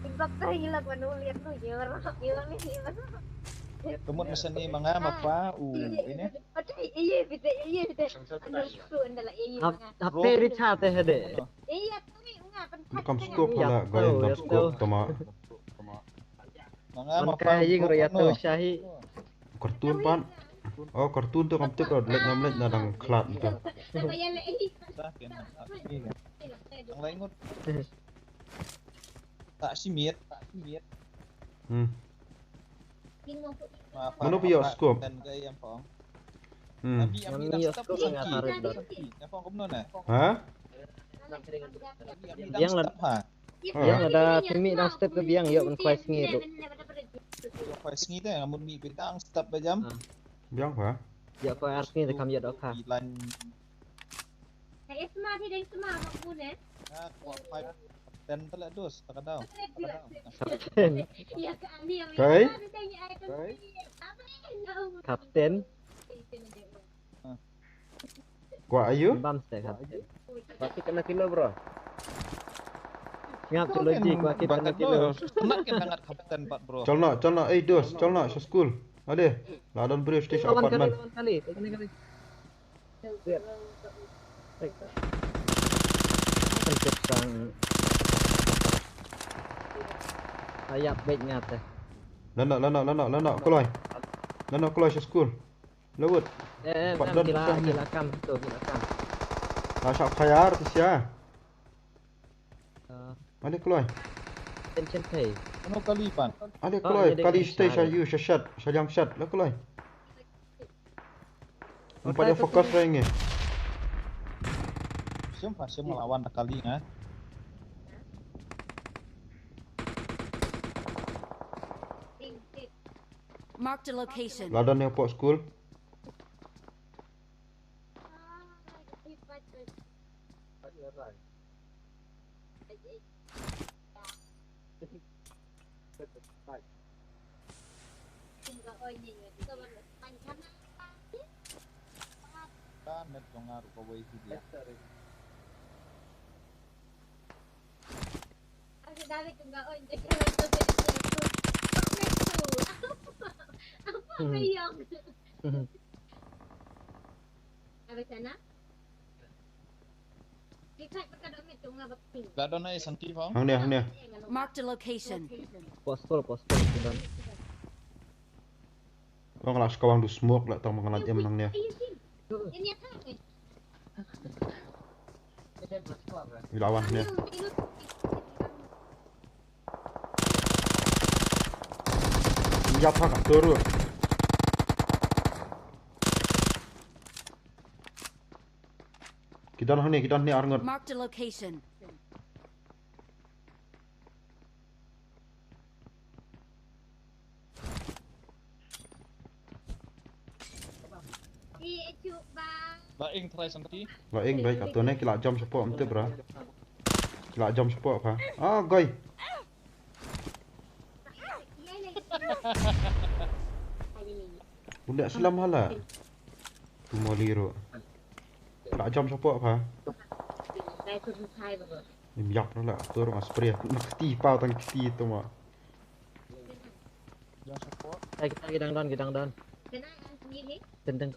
Ibak ka hilag manulit no yor ni. Kemud mesin ni mangam apa? Ini. Iya bite. Anusku andala iya. Apa Richard teh de? Iya turi unga pen. Kam scope lah, gaya dam scope tama. Mangam apa? Kaying royato Syahi. Kartun pan. Oh, kartun tu kam tu kau let nadang klat tu. Bayar le ini. Ang laingot. Tak simit. Mana bioskop? Dan gaya pong. Yang bioskop sangat tarik dor. Yang pong kumno na. Ha? Yang Yang ada timi dan step ke biang yuk menkuai sengi tu. Kuai sengi tu yang mun mi bintang step bejam. Biang apa? Ya kuai arti tu kami ada kah. Lan. Saya semua tidak semua aku ne. Kuai dan telah dos tak ada. Iya kan dia. Kai? Kapten. Kuat ayu? Bam step kapten. Pasti kena kilo bro. Ngap logi ku akib Bakat kilo. lo. Nak kita ngat kapten 4 bro. Chalna, dos, chalna, school. Ade, ladan bridge station Lawan apartment. kali. Kali. Lihat. Baik. Pencet sang ayat baik ngate. Lana, kulai. Lana kulai school. Lewat. Kan kilakam tu kilakam. Asyap khayar tisya. Ade kulai. Tension pay. Ano kalipan? Ade Oh, kulai. ini Kali dengan stay syar. shayu shashat, shalyang shat. La kulai. Oh, Nampak dia try fokus tu. lain ni. Siapa melawan kali ha? Marked a location. Ladan yang port school. Kan net ngaruh ke wifi dia. Aku dari tunggal on je kalau tu apa yang apa sana kita perkara met tunggal bakti Gak ada naik santi faham? Hang ni. Marked a location. Postal sudah. Orang nak sekawang du smoke lah tang mengalat jam nang ni. ini apa ni Lawan ni. Dia tak turun. Kita ni arngot. Marked a location. Baing try santi. Baik atau ni kila jam support mesti bra. Kila jam support apa? Ah, goi. Budak selam hala. Tu moliro. Kila jam support apa? saya tu sai baru Ni yak lah tu orang spray. Nak ti pau tang ti tu mah. Jangan support. Kita gidang down. kenal sendiri Tentang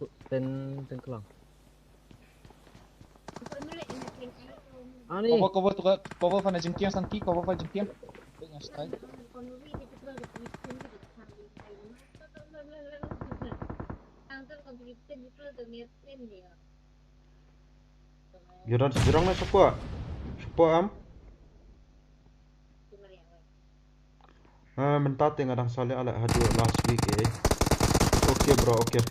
kelang. aku mulai nak Ah ni. Cover fana jengkiang santi, cover fana jengkiang. Tengah style. Gerang nak support. Support am. Mentat tengah dah salih ala hadu last week eh. Okay bro, okay.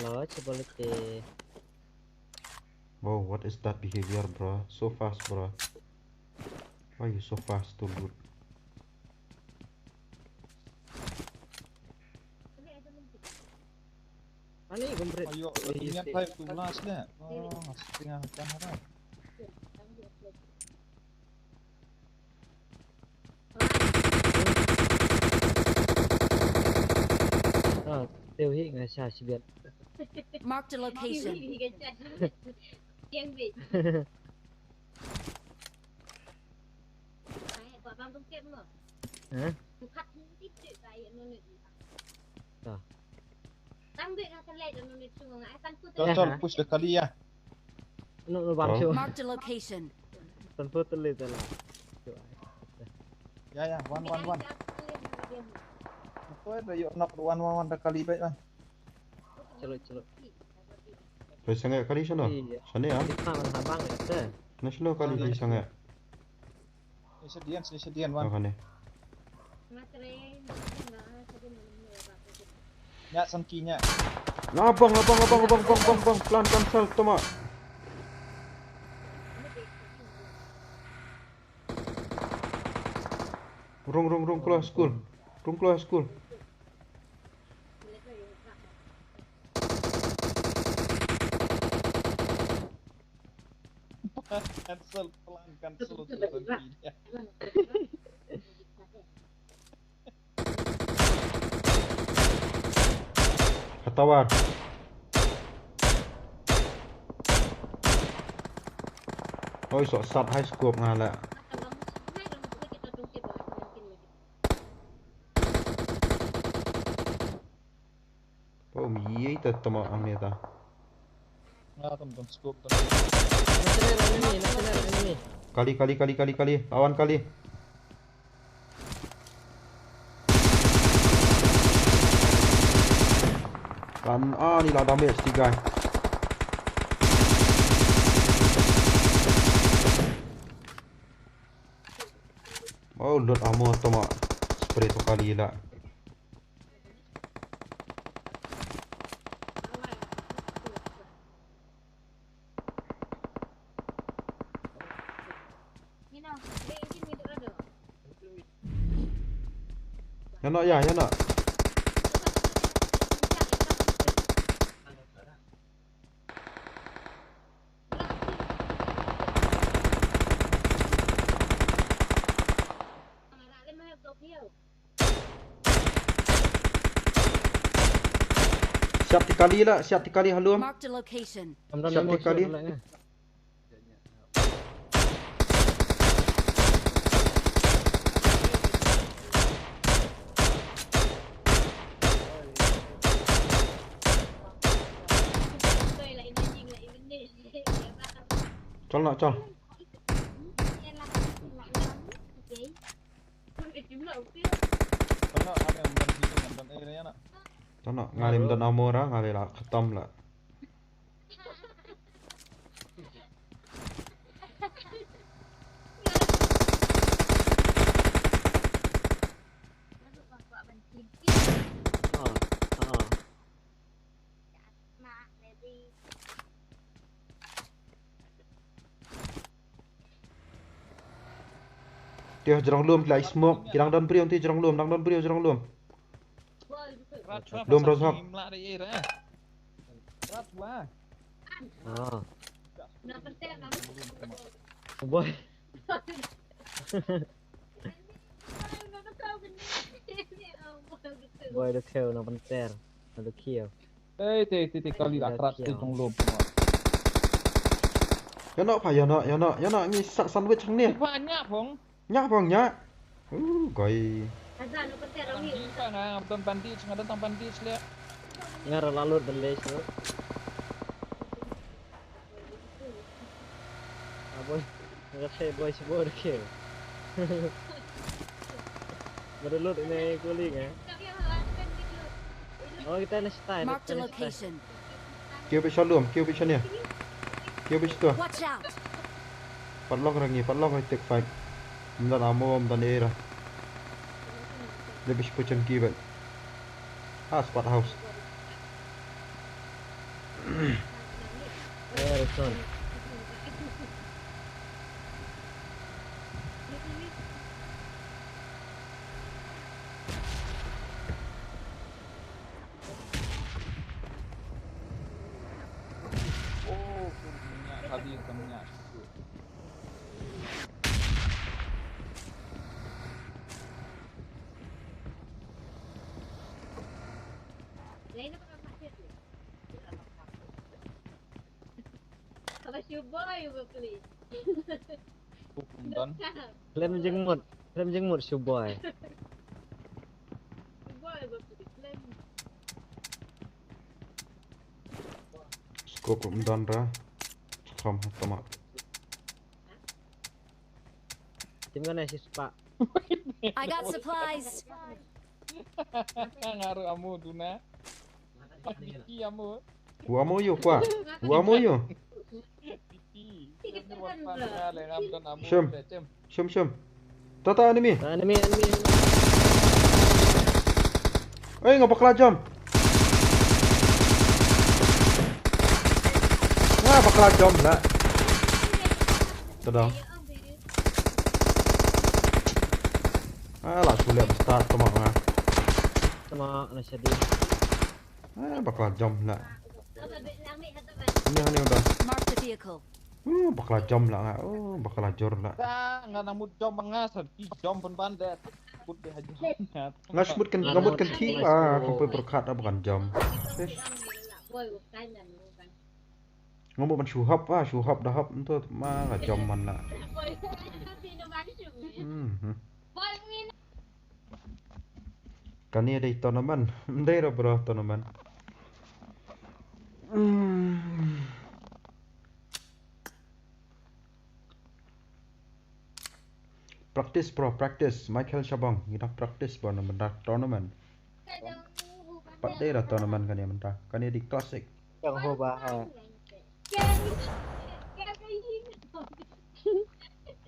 Lo coba ke. Wow, what is that behavior bro? So fast bro. Why you so fast to loot? Ani gombret. Ayo, ingat type 12 dah. Oh, setengah kamera. Ah, tiêu hi ngai sa si biat. Marked a location. yang bit buat bangkong kem lo Hah? bukat titik saya nunut Dah. tambah kata lek nunut semua akan putih Cocol push dah kali ya. No bang siu. Marked a location. Tanpa terlihat lah. Ya, 111. Betul ada yuk knock 111 dah kali baik kan. Celo. Kau sangat kali sana? Iya. Sana ya? Kita man habang ya. National kali kali sangat. Sedian wan. Makan ni. materi Nyak sankinya. Abang, pelan sel toma. Rung keluar school. Rung keluar school. Cancel tu sankinya. Ketawar. Ôi sọ sạt hai scope ngà lẹ. Oh miyay tatama ang neta. Nga teman-teman scope tuh. National enemy. Kali. Lawan kali. Kan nila damage 3. Oh load ammo tama. Spray to kali la. Ya nak. Siap dikali halum. Marked a location. Siap dikali. Chol nak chol. Karena ada yang berhenti dengan airnya nak. Chol nak ngalim dan ammo ra ngali la khatam la. Dia jerang lum like smoke, kirang dan priom ti jerang lum, jerang lum. Belum rosak. Boy. Boy the kill no panter. The kill. Titik kali lah kerat tu trong lom. Ya nak ni sandwich hang ni. Banyak bong. Nyak bang nyak. Goi. Kita nggak nonton bandit, nggak nonton bandit le. Ngar lalu delay tu. Boy. Ngar say boy si boy the kill. Berlut ini guling eh. Oh kita nak style. Marked a location. Kêu bị lum, kêu bị ni. Kêu bị tu. Watch out. Padlock hai tek fight. Dan ammo dan era. Lebih pucang kibat. Spot house. Son. Kali temennya. Lem jengmut boy. Scope dan ra. Kom tama. Tim mana si Pak? I got supplies. Ngaruh amu duna. Iki amu. Ammo yo kwa. Ammo yo. Syum. Tata enemy. Enemy. Ngapa kelajam? Ngapa kelajam lah? Tadang. Lah sulit start sama ngah. Sama nasi dia. Bakal jam lah. Ini udah. Mark the vehicle. Bakal jam lah. Bakal ajur lah. Nggak namut jom mengasar, jom pun bandet. Putih aja. Ngamut kan tiba, sampai berkat bukan jam. ngomong man shuhab dahab tu mah jam mana. Kan ni ada tournament. Ndai ra bro tournament. Practice bro, practice. Michael Shabang, kita practice bro nama tournament. Padai lah tournament kan ya mentah. Kan ya di classic. Yang hoba ha.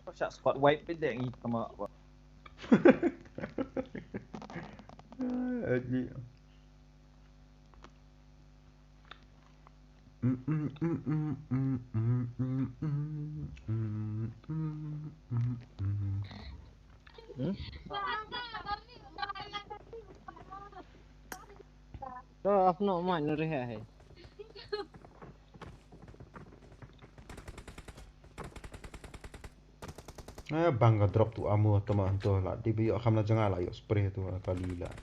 Kau spot wipe pedek ni sama apa. Aji. So afno man nu reha hai. Bangga drop tu amu teman tu lah. Di biok kamna jangan lah yuk spray tu kali lah.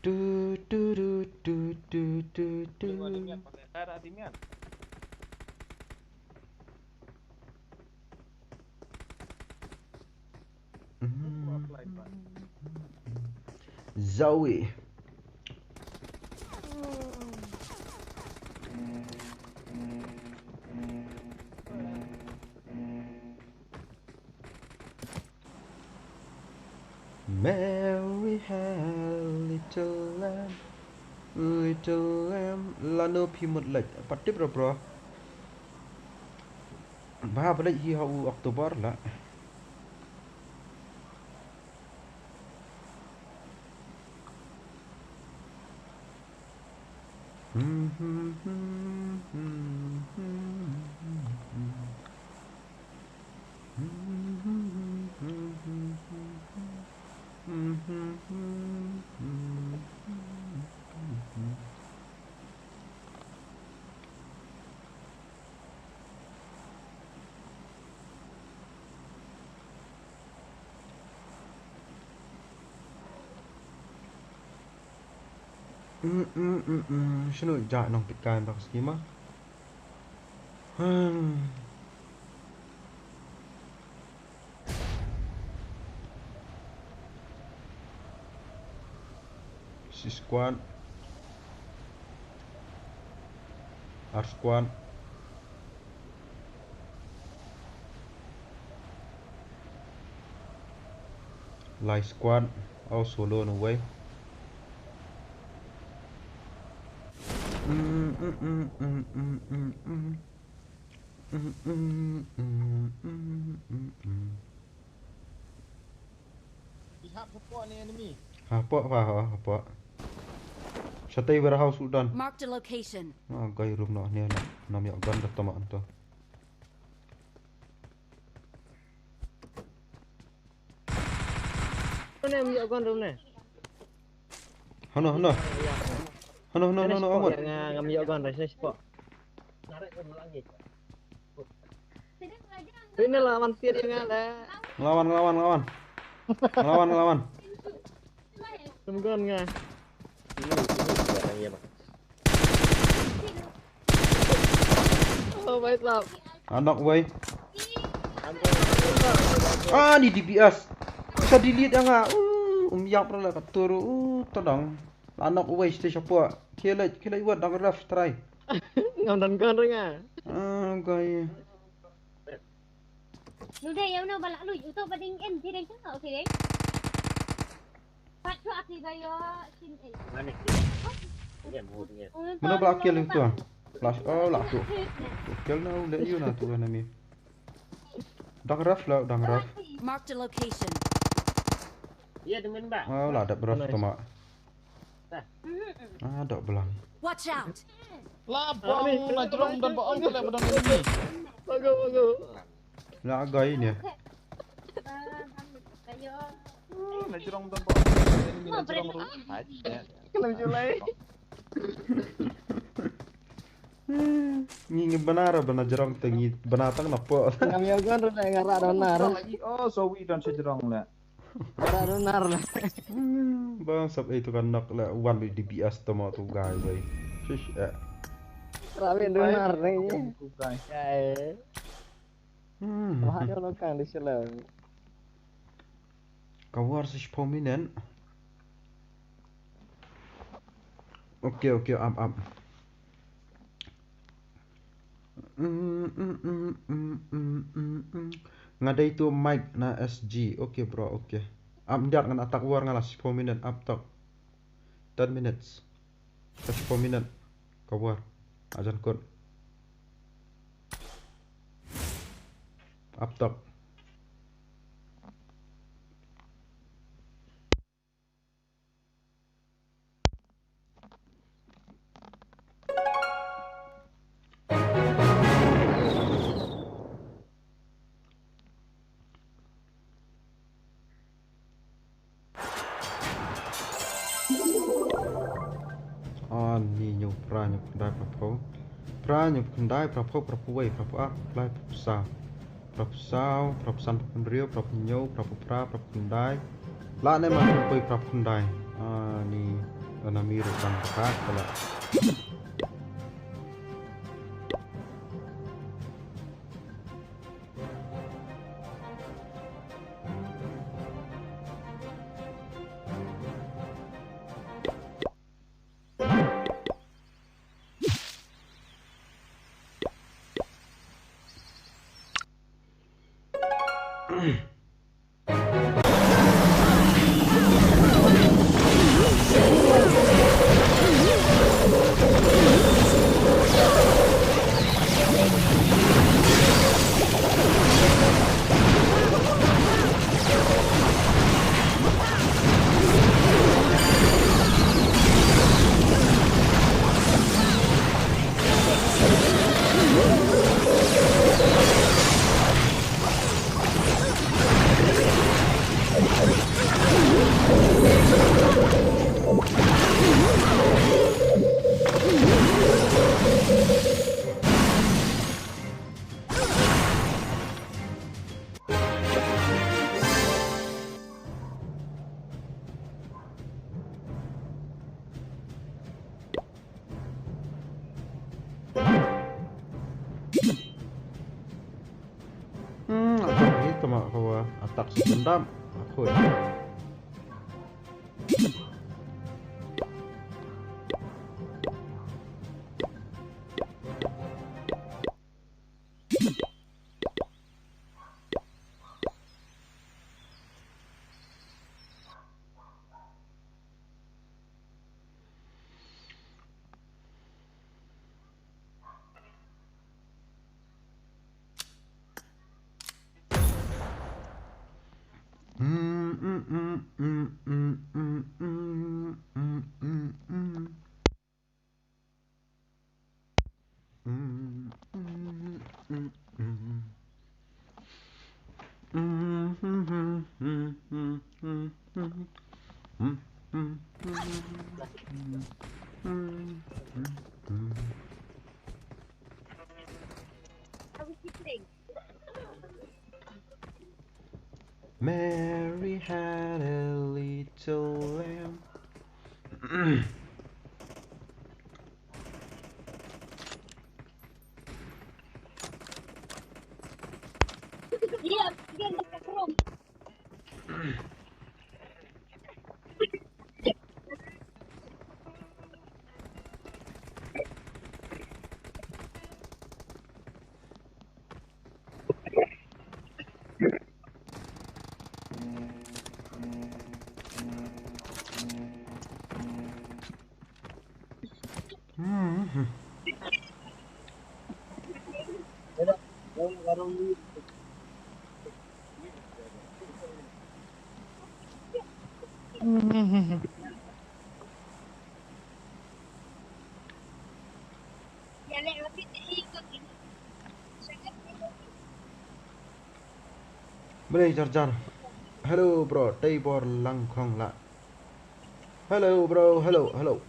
Du. Ada timian. Zoe. Mary had little lamb, lano pimut lek. Pati bro. Bah balik hi hau Oktober lah. Shinu ja nong pikan tak skema. Si squad. R squad. Live squad. All solo no way. Pihak support ni enemy. Apa? Shatai warehouse udan. Marked a location. Gai room no ni nam ya gan datama anto. Mana mi gon room ne? Hano amat. Ngam mi gon ra spot. Narik pun lagi. Ini lawan tir dengan Lawan. Tungguan nga. Oh baik lah. Anak way. Di DBS. Bisa delete nga. Yak pala katur. Todang. Anak way stage apa? Kila buat dang ref try. Ngam dan gon nga. Gai. Lu deh yang nak balak lu itu paling end dia dah tak okey deh. Pat tu aku gaya sin Mana? Dia mau dia. Mana pula kill itu? Flash lah tu. Kill na let you na tu enemy. Dang ref. Marked a location. Iya demen mbak. Lah ada beraf tu mak. Ada belang. Watch out. Lapang lah jerong dan baong tu dah bedang enemy. Bagus. Lah gai ni. Lah jerong dan baong enemy lah jerong tu. Kalau julai. Ni benar jerong tengi benatang napa. Ngam ya gon ra ngara donar. Lagi sawi dan sejerong lah. Ora benar lah. Bangsat itu kan nak lah one with DBS tama tu guys ay. Shish Ora benar nih. Guys. Kae. Wah, dia lo kang di selo. Kawar sich prominent. Okay, am. Ngada itu mic na SG. Okay bro, okay. Am diat ngan atak war ngalas 4 minute up top. 10 minutes. 4 minute. Kawar. Ajan kod. Up top. Ni nyu pra nyu kendai prapo. Pra nyu kendai prapo prapuai prapo ak lai prapusa. Prapusa, prapusan prapunrio, prapunyo, prapupra, prapukendai. La ne ma pui prapukendai. Ni anamiru kan prakat kala. Atak ni tama kawa atak sekendam. Aku. Mary had a little lamb. Iya, dia dekat room. Ya le tapi ikut ini. Boleh jarjar. Hello bro, Taybor Langkong la. Hello bro, hello.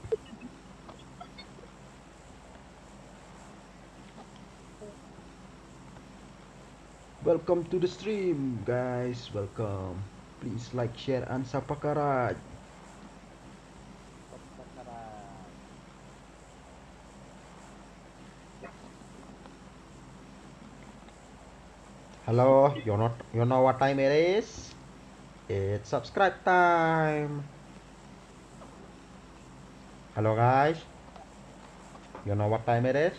Welcome to the stream, guys. Welcome. Please like, share, and subscribe. Hello, you know what time it is? It's subscribe time. Hello guys, you know what time it is?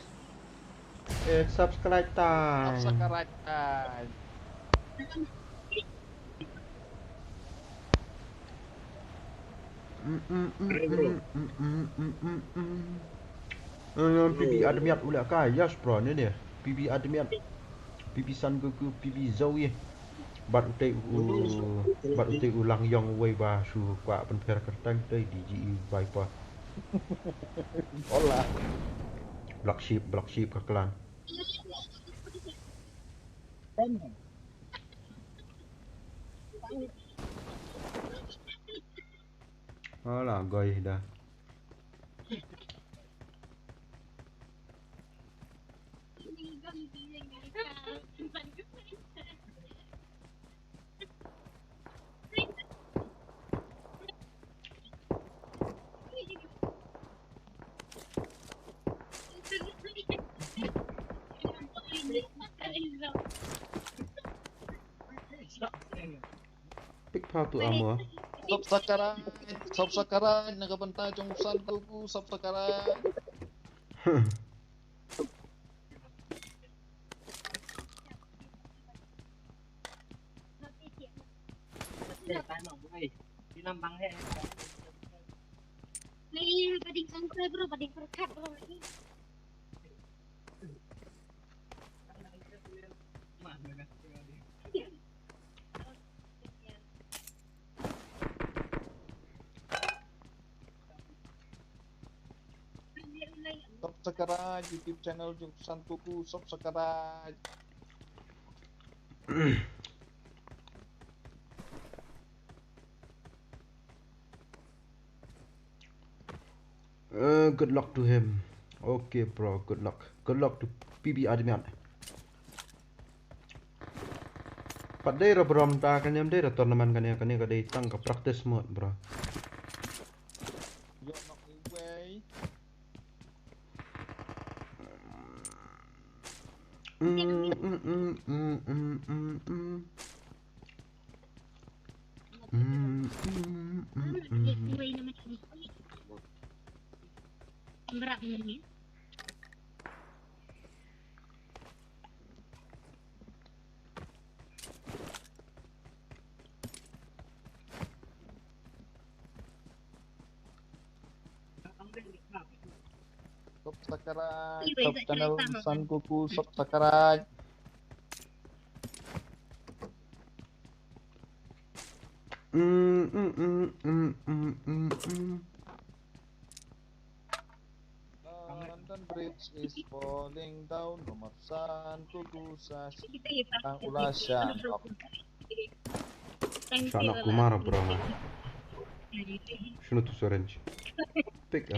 It's subscribe time. Subscribe time. Yang PB admiat ulah kayas bro ni ni. PB admiat, PB San Goku, PB Zoe. Bat utai ulang yang wei ba su kwa pen per kertang tei DGE Viper. Hola. Black sheep ke klan. Alah guys dah. Pick part tu amo. Subscribe nagabantay yung San Goku, subscribe. Nih, pading subscribe bro, pading perkat bro lagi. Subscribe YouTube channel yung San Goku, subscribe. Good luck to him. Okay bro, good luck. Good luck to PB admiat. Padai ra bro ta kan yam dai ra tournament kan ya kan ka dai tang ka practice mode bro. You're not away. Berat ni. Subscribe channel San Goku, subscribe. London Bridge is falling down. Nomor San Goku sas. Ang ulasya. Sana kumara bro. Şunu tu orange. Pick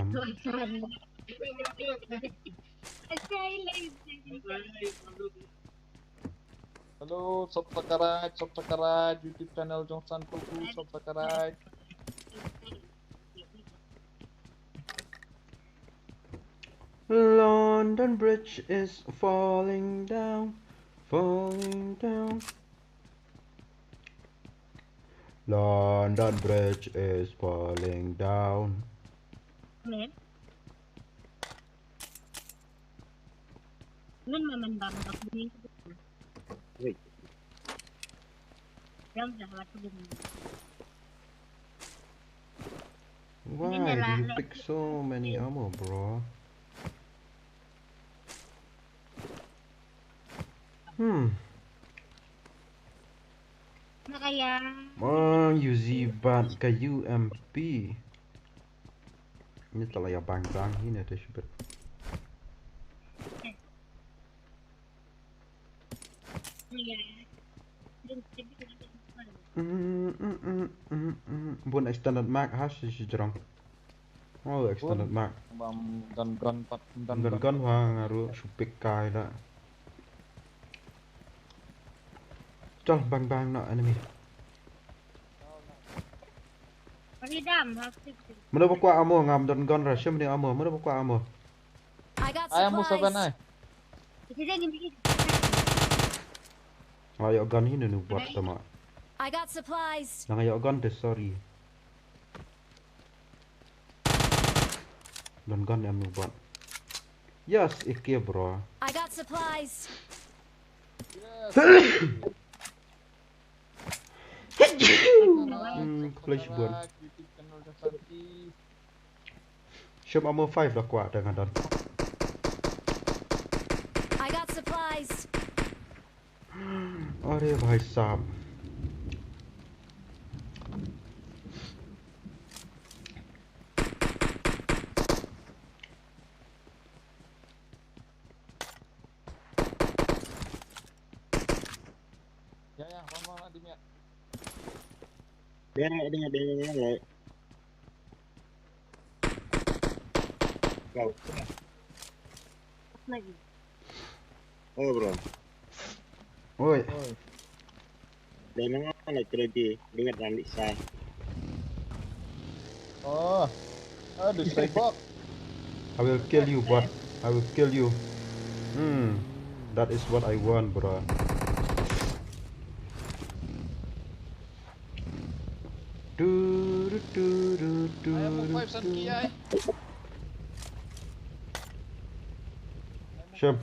Hello, subscribe YouTube channel yung San Goku, subscribe. London Bridge is falling down, falling down. London Bridge is falling down. Men. Men maman bang tak bunyi. Wait. Yang dah waktu bunyi. Why do you pick so many ammo, bro? Makaya. UZ ban ke UMP. Ini telah ya bang ini ada super. Bun extended mag hash si jerong. Oh extended mag. Dan Gan ngaruh supik kai dah. Chal bang nak enemy. Freedom, have to. Mana bakwa amo ngam don gon ra shem ni amo. Mana bakwa amo. I got Ayam mo saban supplies. ay. Kita dah gini. Ayo gon ini nu buat tama. I got supplies. Nang ayo gon des sorry. Don gon am nu buat. Yes, ikke bro. I got supplies. Yes. Flash burn. YouTube channel Santi. Shem amo 5 dah kuat dengan don. I got supplies. अरे भाई साहब Ya, one di mia. Dia. Kau. Lagi. Oh bro. Oi Dia nak terjadi dengan randik saya. Oh. Aduh, strike. I will kill you bot I will kill you that is what I want bro Ayam mo 5 Santi ay. Shem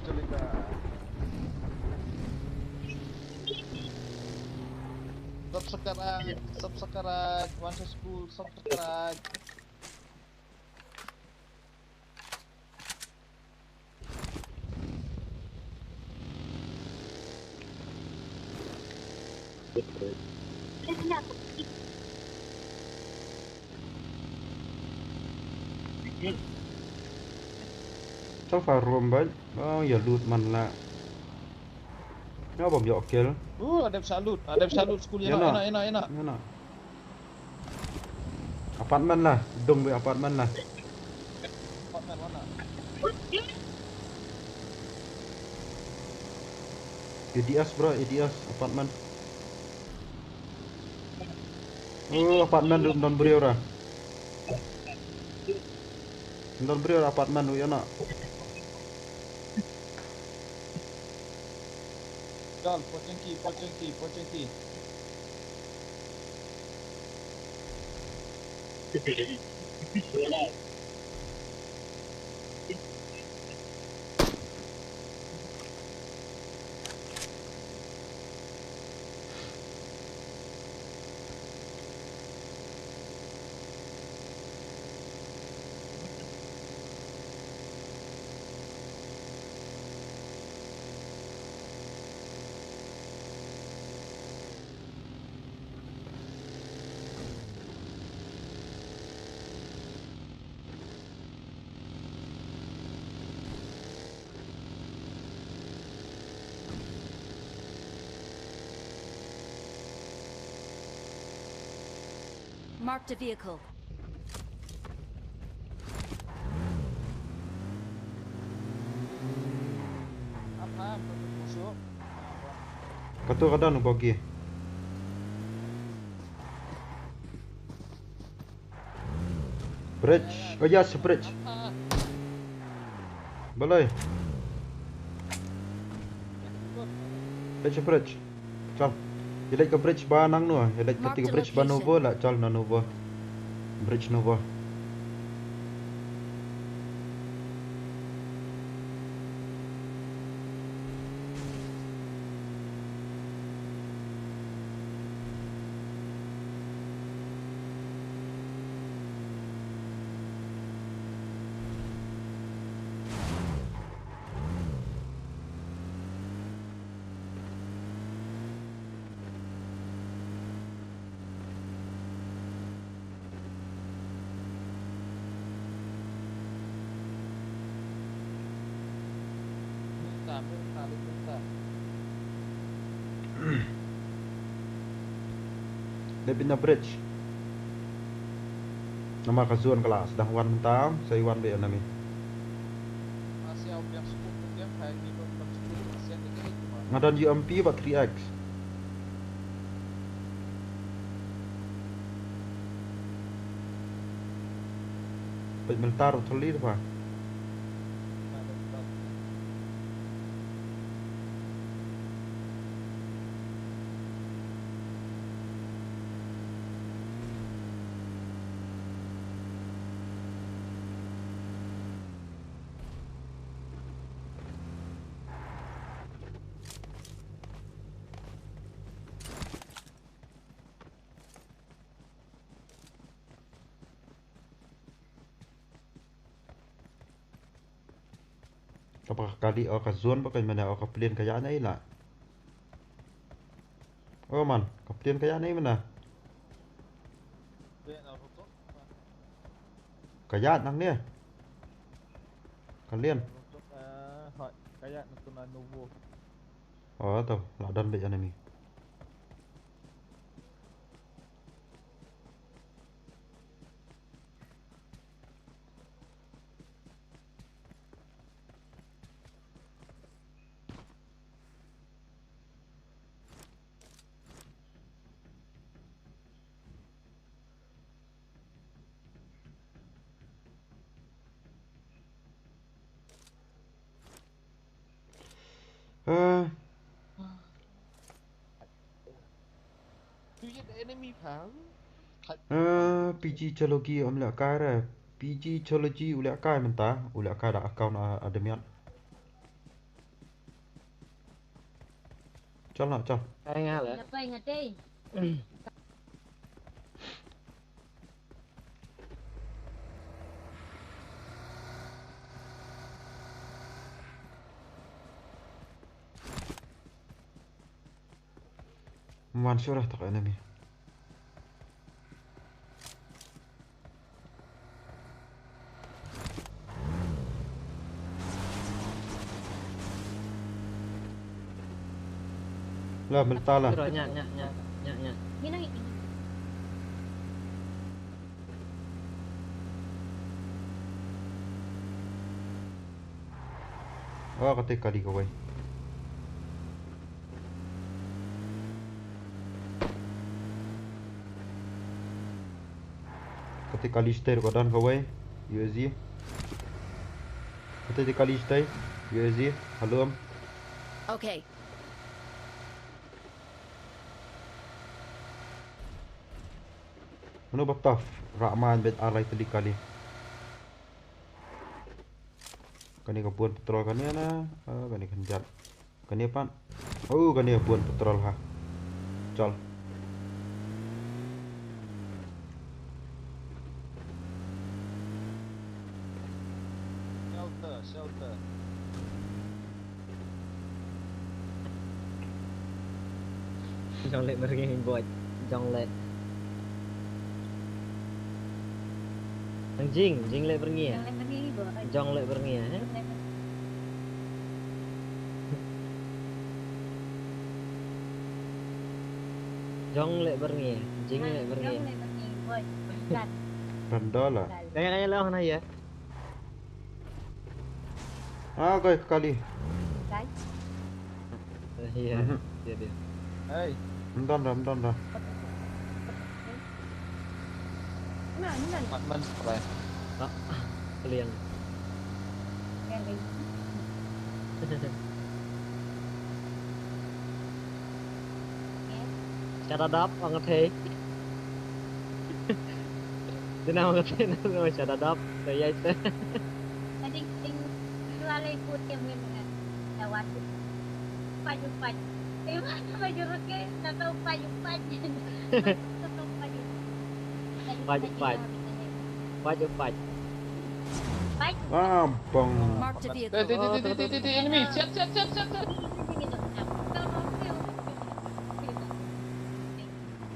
Celika. Subscribe, One School, subscribe. Sao phải rùm bánh giờ lụt mình là nó bom dọ kill Ada salut school Ya, enak. Mana? Apartment lah, dong di apartment lah. Apartmen mana? EDS bro, EDS apartment. Oh, apartment non beri orang. Non beri orang apartment tu ya nak. Gal, pocengki. Marked a vehicle. Apa? Musuh. Kata kadang nak bagi. Bridge. Oh yes, bridge. Balai. Bridge. Chal. Ilai ke bridge Bymnang nu. Ilai ke bridge Novo lah. Chal na Novo. Bridge Novo. Minta. Dia pindah bridge. Nama kazuan kelas dah wan mentang, saya wan be enemy. Masih aku yang cukup dia kayak di 10% aja itu mah. Ngadan UMP apa 3X? Baik mentar tuli apa? Apakah kali kazuan pakai mana kapelin kayak ni lah? Oh man, kapelin kayak ni mana? Dia nak foto. Kayak nang ni. Kalian. Untuk kayak natuna Novo. Oh tu, ladan be enemy. Do you the enemy pal? PG chalogi om lek kai re. PG chalogi ulek kai mentah, ulek kai dah account admin. Chal nak chal. Cái Nga lệ. Siapa ingat deh? Man syurah tak enemy. Lah mentah lah. Rồi nhặt. Ini lagi ini. Oh ketika di kawai. Ketika lister kodan kawai. USG. Ketika lister USG. Halo am. Okay. Mana bataf Rahman bet alai tadi kali. Kani kabuan petrol kani ana. Kani kenjat. Kani apa? Oh kani kabuan petrol ha. Chal. Shelter. Trong lệ bật nghe gọi trong lệ. Jing lệ bật nghe. Yang lain pergi bawa. Trong lệ bật nghe. Trong lệ bật nghe. Jing lệ bật nghe. Yang lain pergi bawa. Dan. Rendah lah. Kaya lah mana ya? Kau kali. Dan. Iya. Dia. Hey. Rendah dah. Mana? Man spray. Kalian. Yang lain. Cara dap banget hei. Dia nama kata nama cara dap saya itu. Tadi selalu ikut yang mana? Lewat. Paju. Mana baju roke? Tak tahu paju. Paju. Bang. Marked a vehicle. Enemy. Siap.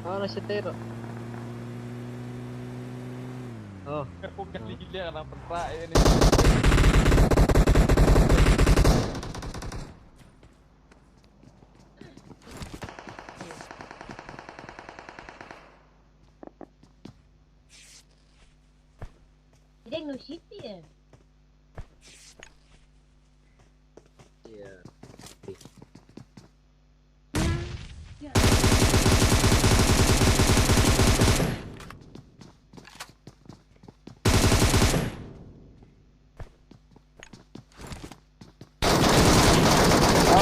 Oh, nasi tero. Oh, Bukan lilia anak perak ini. yang no city ya. Iya.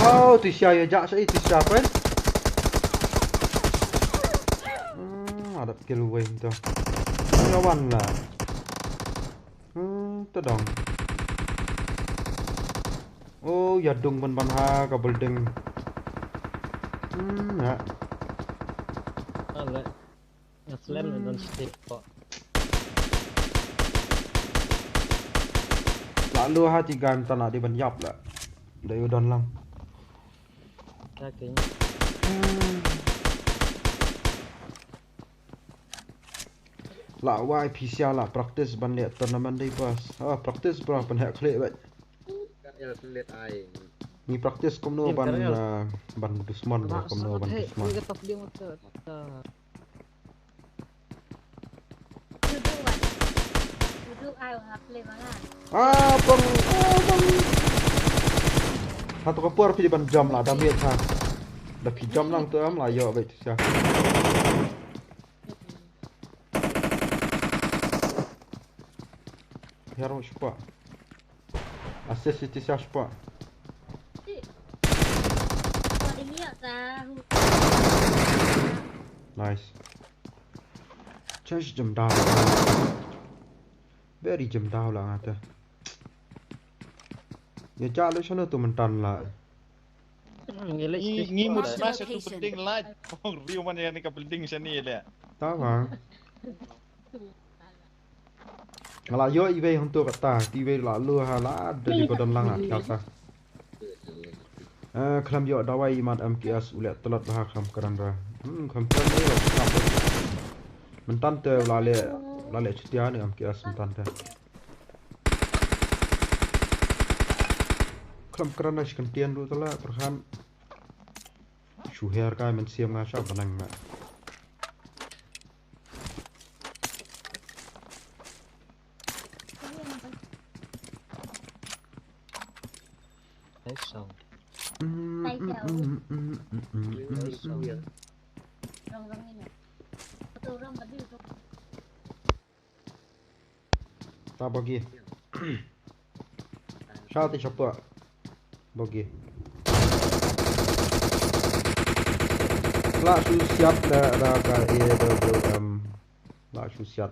Oh, tu siapa ya jak saya tu siapa kan? Ada kill wave tu. Lawan lah. Tu dong. Oh, ya dong ban ha ka building. Ya. Alright. Yang slam dan stick kok. Lalu ha tiga tak nak di ban yap lah. Dari udan lang. Saking. Lah why PC lah practice ban lihat turnamen di pas. Ah practice berapa Pynhehkhlieh bet. Kan ya lihat ai. Ni practice komno ban ban dusman komno ban dusman. Kita top dia motor. Duduk ai orang play banget. Bang. Satu kapur pergi ban jam lah damage ha. Dah pergi jam lang tu am lah yo bet sia. Hero shpa. Assist itu sia shpa. Kau ini ya tahu. Nice. Change jam down. Very jam down lah ngata. Ya jalo sana tu mentan lah. Ngimut smash itu penting lah. Oh, Rio mana yang ni ke penting sini dia. Tahu bang. Kalau yo iwe untuk kata, iwe lalu hala dari badan lang kata. Kelam yo dawai mat MKS ulat telat bahak kelam keranda. Kelam ni lah. Mentan te lale cetia ni MKS mentan te. Kelam keranda sekentian dulu telah perhan. Shuher kai men siam ngasah benang mak. Song. Tai jauh. Rong ini. Satu orang tadi tu. Tak bagi. Shot siapa? Bagi. Lah su siap dah ka EWM. Lah su siap.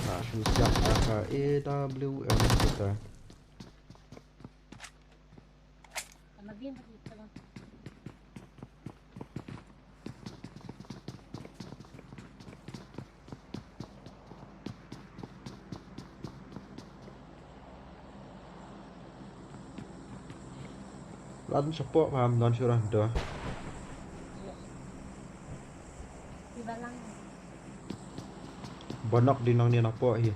Lah su siap dah ka EWM kita. Sama dia tadi tolong. Lan siapa paham non surah dah. Di balang. Banyak di nang ni apa hi.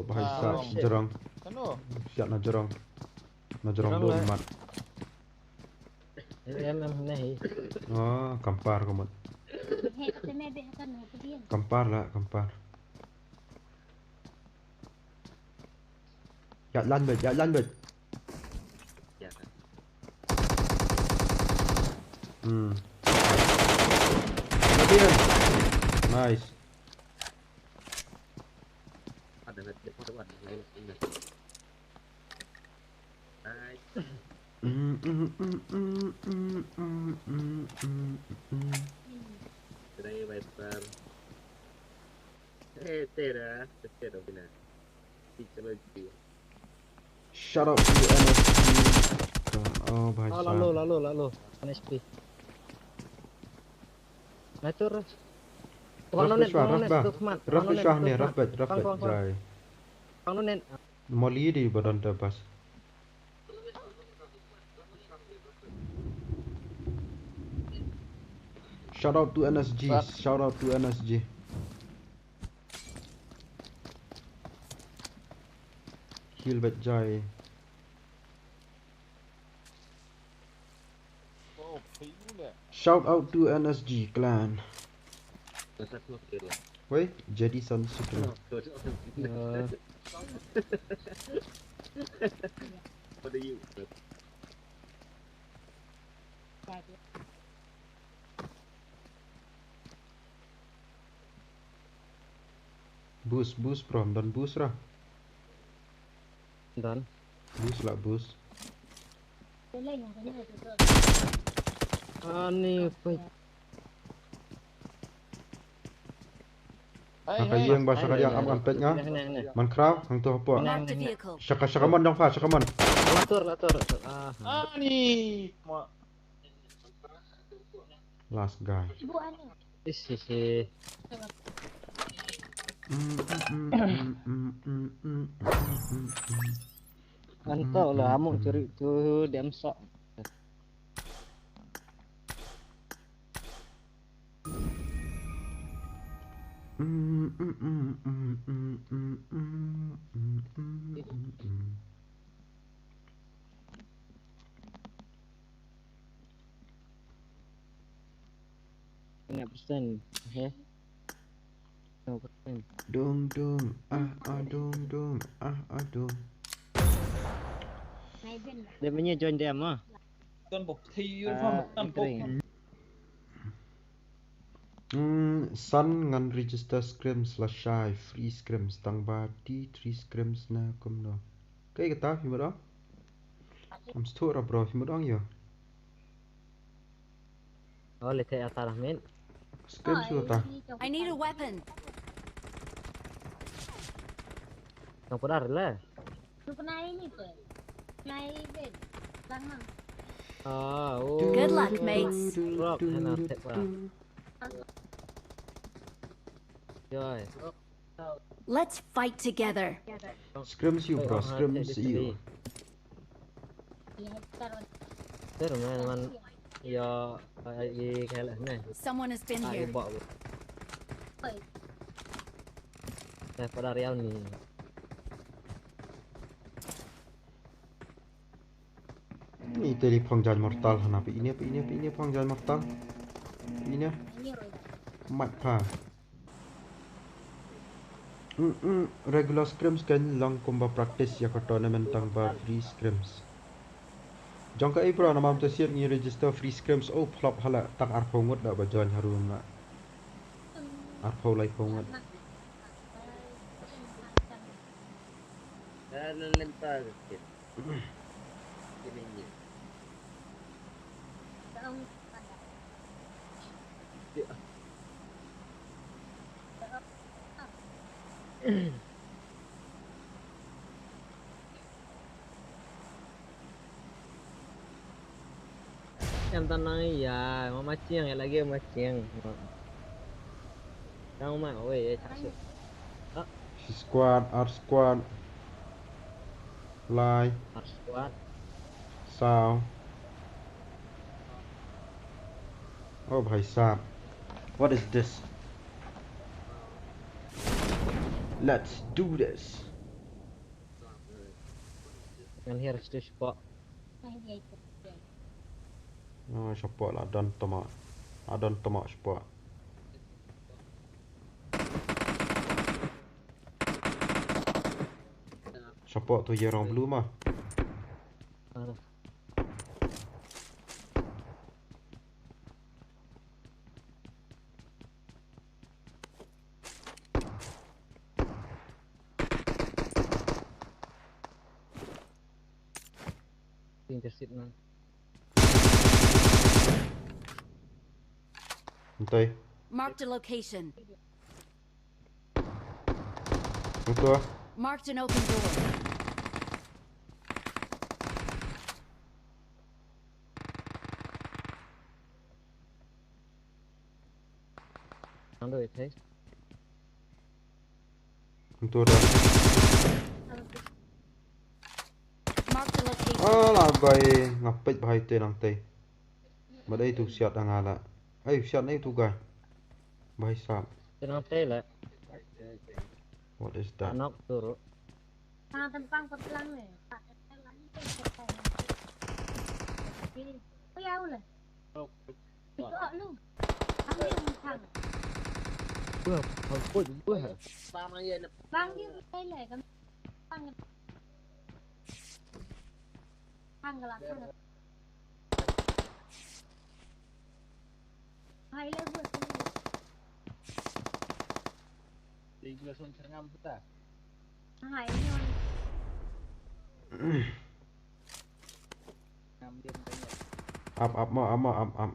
Bahasa jerang. Ano? Siap na jerang. Na jerang dulu mat. Nahi. Kampar kamu. Hei, saya be akan aku dia. Kampar lah, kampar. Ya lan bet. Ya. Nice. Ada nanti pertemuan ini. Nice. Today Viper. Tera bina. Technology. Shut up you NSP. Oh bahasa. Lalu. NSP. Natur. Rafishah ni, Rafbat. Jai. Pangnonet. Molly di badan tepas. Shout out to NSG. Shout out to NSG. kill bet jai. Oh, piu le. Shout out to NSG clan. Masa aku kira. Wait, jadi Sun Sutra. What do you? Boost bro, dan boost lah. Dan. Boost lah boost. Ni apa? Maka yang bahasa kalian am ampet nga. Man kraw, hang tu apa? Marked a vehicle. Shakaman dong fa, shakaman. Latur. Ni. Last guy. Isi. Antau lah amuk curi tu diam sok. Ini persen, he? No persen. Dong, dong, dong. Dia punya join dia mah. Tuan bok thi phong tan bok. Sun ngan register scrims lah shy free scrims tang ba di 3 scrims na kom no. Kayak kita himut dong. Am stora bro himut dong yo. Oh, letak atas lah, Min. Scrims yo ta. I need a weapon. Yang pudar lah. Lu pernah ini tu? Pernah ini Langang. Oh. Good luck, mates. Drop, hana tap lah. Joy. Let's fight together. Scrims you bro, scrims you. Ya, taruh. Terus man. Ya, ai kalah ni. Someone has been Ai here. bawa. Oi, Pada Riau ni. Ni tadi pangjalan mortal hana ini pangjalan mortal. Ini ini roda. mat pa. Regular scrims kan lang komba practice ya ka tournament tang ba free scrims. Jangka bro nama am siap ni register free scrims oh flop hala tak arpau ngot dak bajuan harum na. Arpau lai pongot. Lempar sikit. Ini ni. Taong tanda. Yang tanah ya, mau macing lagi macing. Kau mah, oi, tak Squad, R squad. Lie, harus kuat. sao. Oh bhai sahab. What is this? Let's do this. Yang harus tu spot. Nah, dia itu. Oh, support lah dan tomak. Adon tomak support. Support tu ye orang blue mah. Intercept man. Entah. Marked a location. Itu ah. Marked an open door. Ando itu. Itu dah. Marked a location. Lah guys, ngapit bahai tu nang teh. Badai tu siat angala. Siat ni tu guys. Bahai sap. Tenang teh lah. What is that? Anak turut. Pang tempang pepelang ni. Tak pepelang ni. Jadi, kau yau lah. Pikir lu. Ambil mentang. Wah, ampun, wah. Bang dia boleh kan? Bang. Bang gelap kan? Hai level ni. Tiga sun serangam kita. Hai ni on. Ngambil tanya. Up.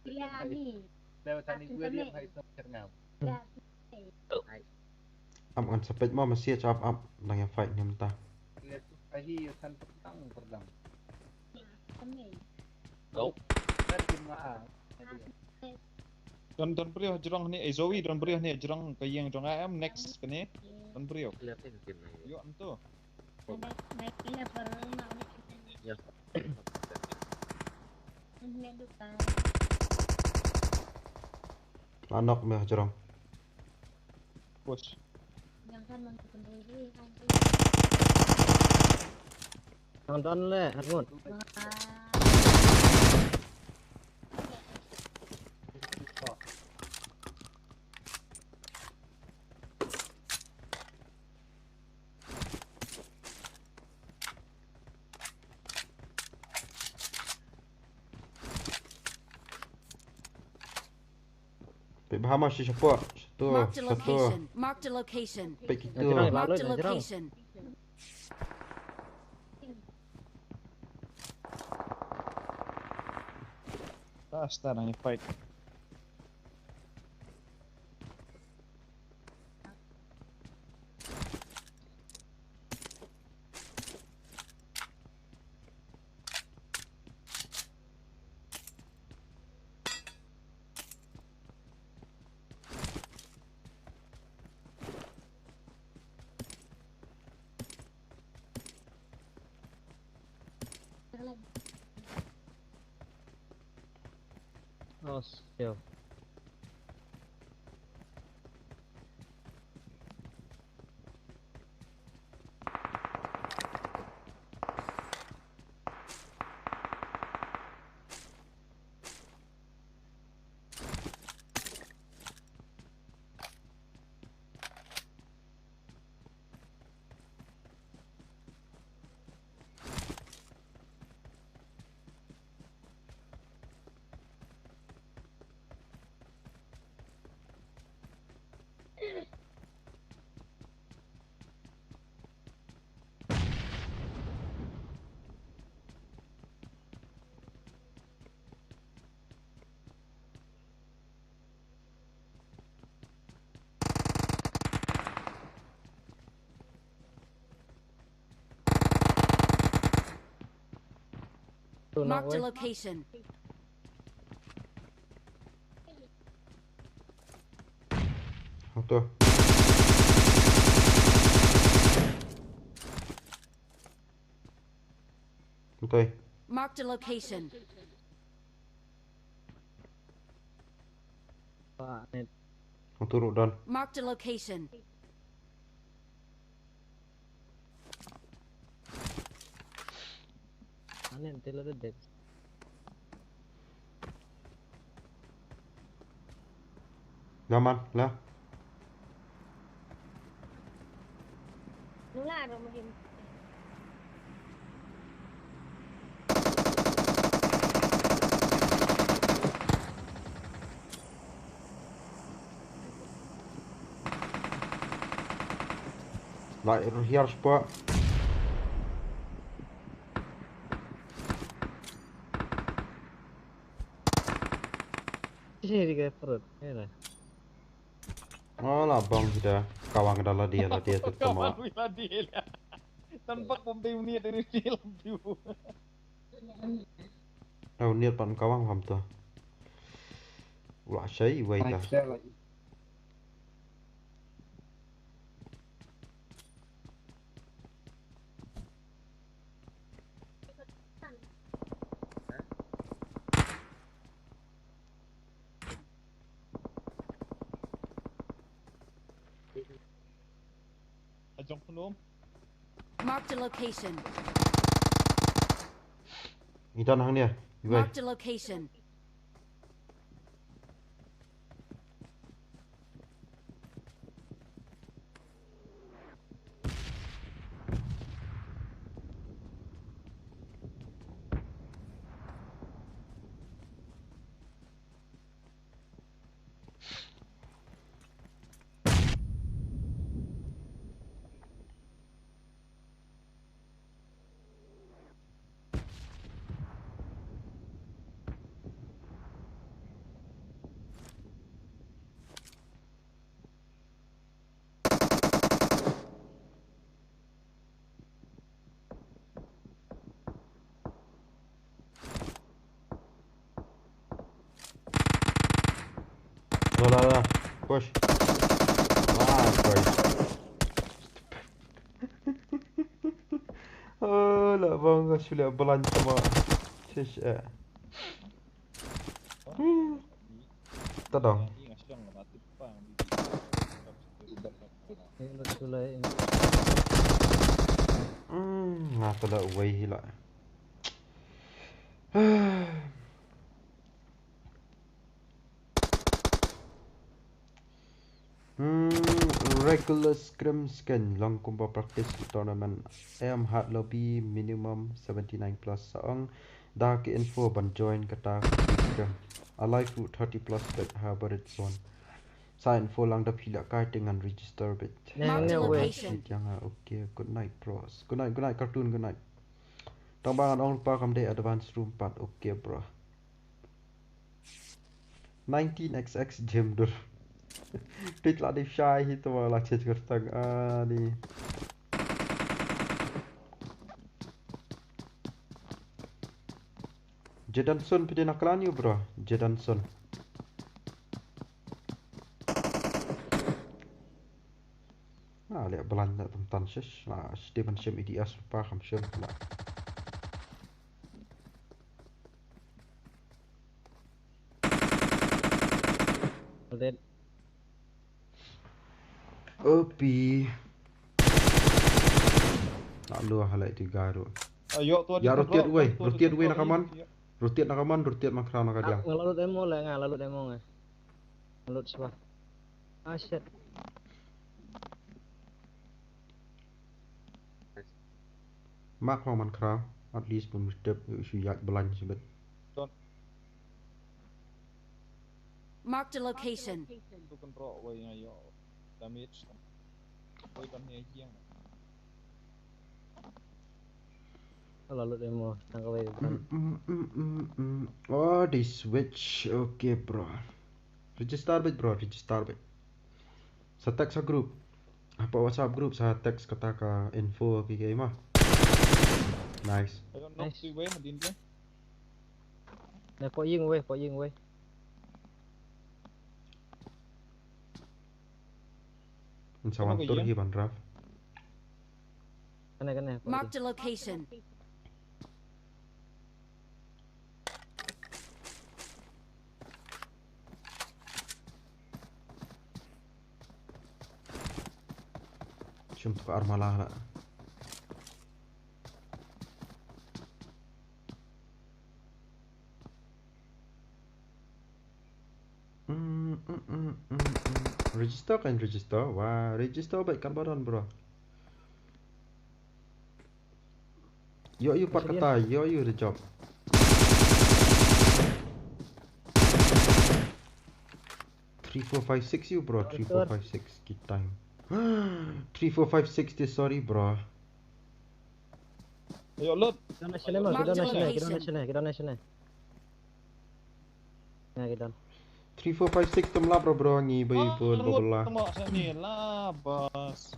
Ya ni. Lewat tani gue dia hai sun serangam. Ya. Up kan sepet mau masih up. Nang yang fight ni mentah. Lihat tu ahi san pedang. Kami. Kan cuma Don beriau jerang ni Zoe don beriau ni jerang ke yang jong am next ke ni don beriau. Yo am tu. Ada naik level nak Ya. ni dukan. Anak meh jerang. Push. Yang kan untuk pendiri kan. Tonton le, Harun. Bahama si siapa? Marked a Satu. location. Marked a location. Pek kita. Jerang. Marked a Lalu, jerang. location. Start ang fight. Oh, siap. Tu nak Marked a oi. location. Satu. Betul. Marked a location. Pak net. Turun dan. Marked a location. Anen telo de dek. Nyaman lah. Nula ada mungkin. Lại hiar spa. Sini di perut. Ya. Oh lah bang sudah kawang adalah dia tu Kawan sama. wila dia. Tanpa pembeli ni dari dia lampu. Oh niat pan kawang ham tu. Wah syai wait dah. Ajong penom. Marked a location. อีตอนทางเนี่ยอยู่ไว้ Marked a location. La. Push. Boys. Oh, لا بانغا شو لا بلانش ما شش تدong Ingat siang mati pang. Ini sulai. ngata la way hila regular scrim scan long combo practice tournament am hard lobby minimum 79 plus saong dark info ban join kata scrim alive 30 plus bet habarit zone sign for lang da phila kai dengan register bet Marked a location. yang okay good night bros good night cartoon good night tong bangan ong lupa kam de advance room 4 okay bro 19xx gem dur Dit lah di shy itu lah cek kertang ni Jedanson pide nakalan you bro Jedanson lihat belanja tentang shes lah Steven Shem IDS lupa kam Shem lah Dead. Opi tak lu halai tiga ru Ayo tu ya rotiat we nakaman rotiat makra nakadiang Ngelalut emo lah, ngelalut emo nge. Ngelalut siapa? Ah shit. mak man kra at least pun step isu yak belanja sebet Marked a location. Tu kan rock way ayo damage. Way kan ni yang. Ngelalut emo, tangkap aja. Oh di switch okay bro register bet bro register bet sa text sa group apa WhatsApp group sa text kata ka info kay mah nice Ayo knock si way madin dia. Nè po yên quay. Insawan tur hi ban raf Cái này. Marked a location. Cuma tu armalah lah Register kan register wah register baik karbaran bro yo you part kata yo you the job Three, 4, 5, 6 you bro 3, 4, 5, 6 kit time 3, 4, 5, 6 this sorry bro Ayo load. Kita nasional. Nah kita. 3, 4, 5, 6 tem lah bro ngi bayi pun bebelah Tama sa ni lah bas.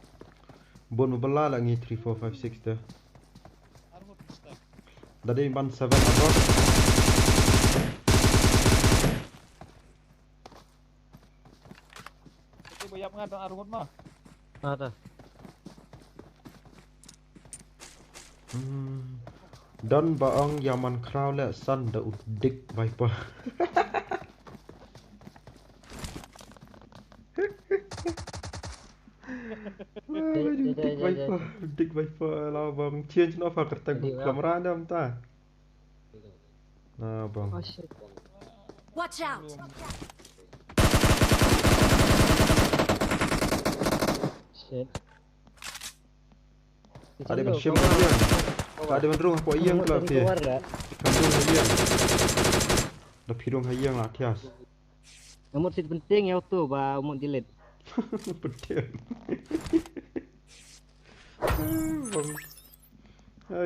bon bebelah lah ngi 3, 4, 5, 6 dah Arhut stack. dari ban 7 apa Itu banyak ngadang arhut mah. Ada. Dan baang yaman crowd le san da udik viper Dick Viper, Dick Viper lah bang. Change no far kertas Jadi, kelamaran dah entah. Nah bang. Oh shit. Watch out! Shit. Ada bang shim yang. Ada bang rumah kau yang kelap dia. Keluar dah. Kandung yang. Dah pirung yang lah tias. Nomor sit penting ya tu ba umur delete. Penting. Bang.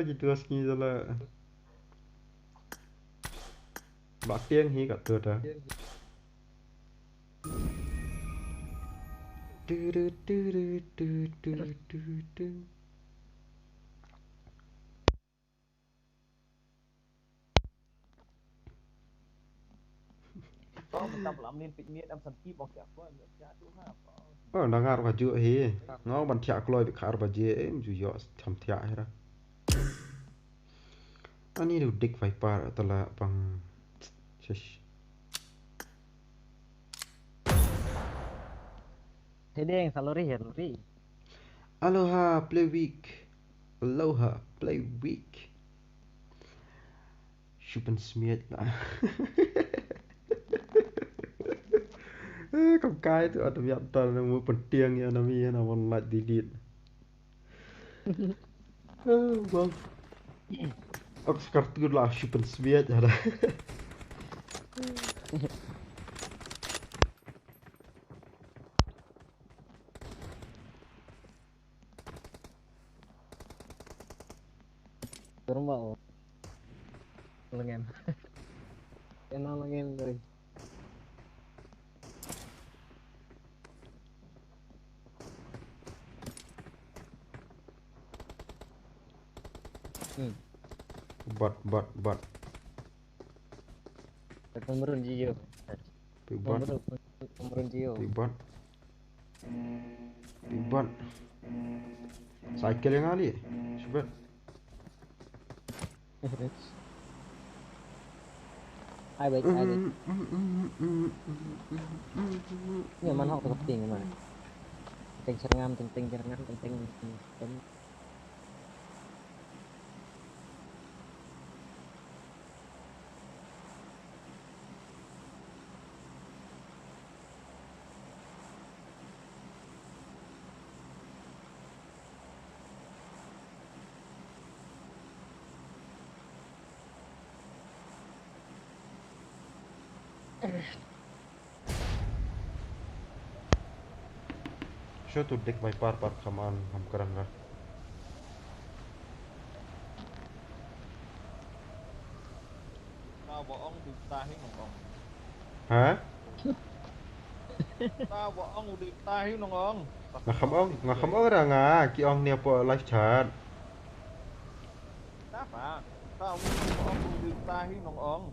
Gitu asni lah. Bạc tiên hi cả tượt à. Có mình tập làm nên tịnh niệm em sẵn kịp bọc kẹo quá cha chú ha. Nang arba ju hi. Ngau ban thia kloi bi khar ba je em ju yo tham thia hera. Ani du dik viper atala pang shish. Thế đen salary hiện ri. Aloha play week. Aloha play week. Chupen smiet lah. Cầm cái tụi anh nhận toàn là mua phần tiền nha nó mi nó còn lại delete. Vâng. Aku kartu lah chupen smiet ada. Turun bawah. Lengem. Kenal lengem dari. Bot. Pemerun Jio. Pemerun Jio. Bot. Cycle yang ali. Coba. Ai baik. Ini mana aku penting mana. Penting serangan. Show to deck my par kaman ham karan lah. Tao bỏ ông được ta hết nòng ông. Hả? Tao bỏ ông được ta hết nòng ông. Ngakam ong ra nga ki ong nia po live chat. Đáp à? Tao bỏ ông được ta hết nòng ông.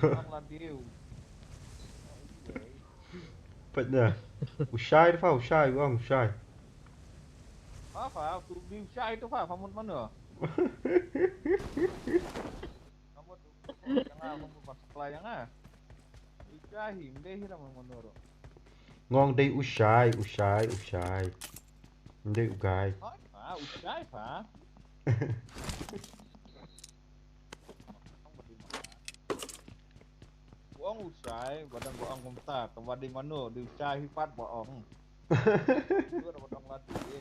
Ông là điều. Vậy nè. Usai đó phải usai của ông usai. Phải tụi điều sai itu phải một mana? Kamu tuh jangan kamu pas pelayangan. Ikahim deh kita menurut. Ngon đây usai. Đây ugai. Usai phải. Ông usai, badan boong kumta, tempat di mana di usai hipat boong. Itu ada boong lagi.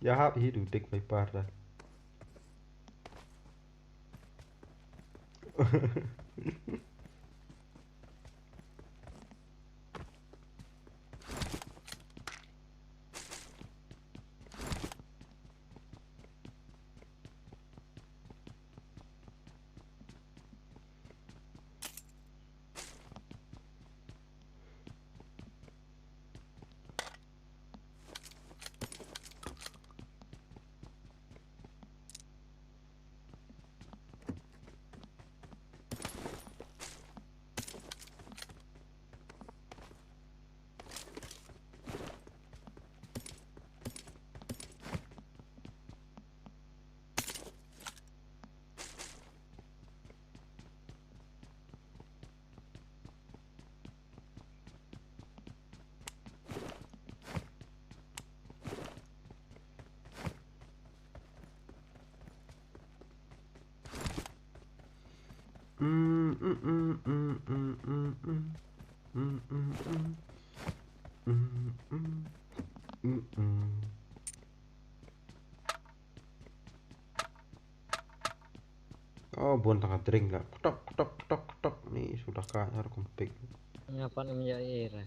Jag har hi du dik viper där. Oh, bukan tengah drink lah. Ketok, ketok, ketok, ketok. Nih sudah kayar kompik. Ngapa namanya air?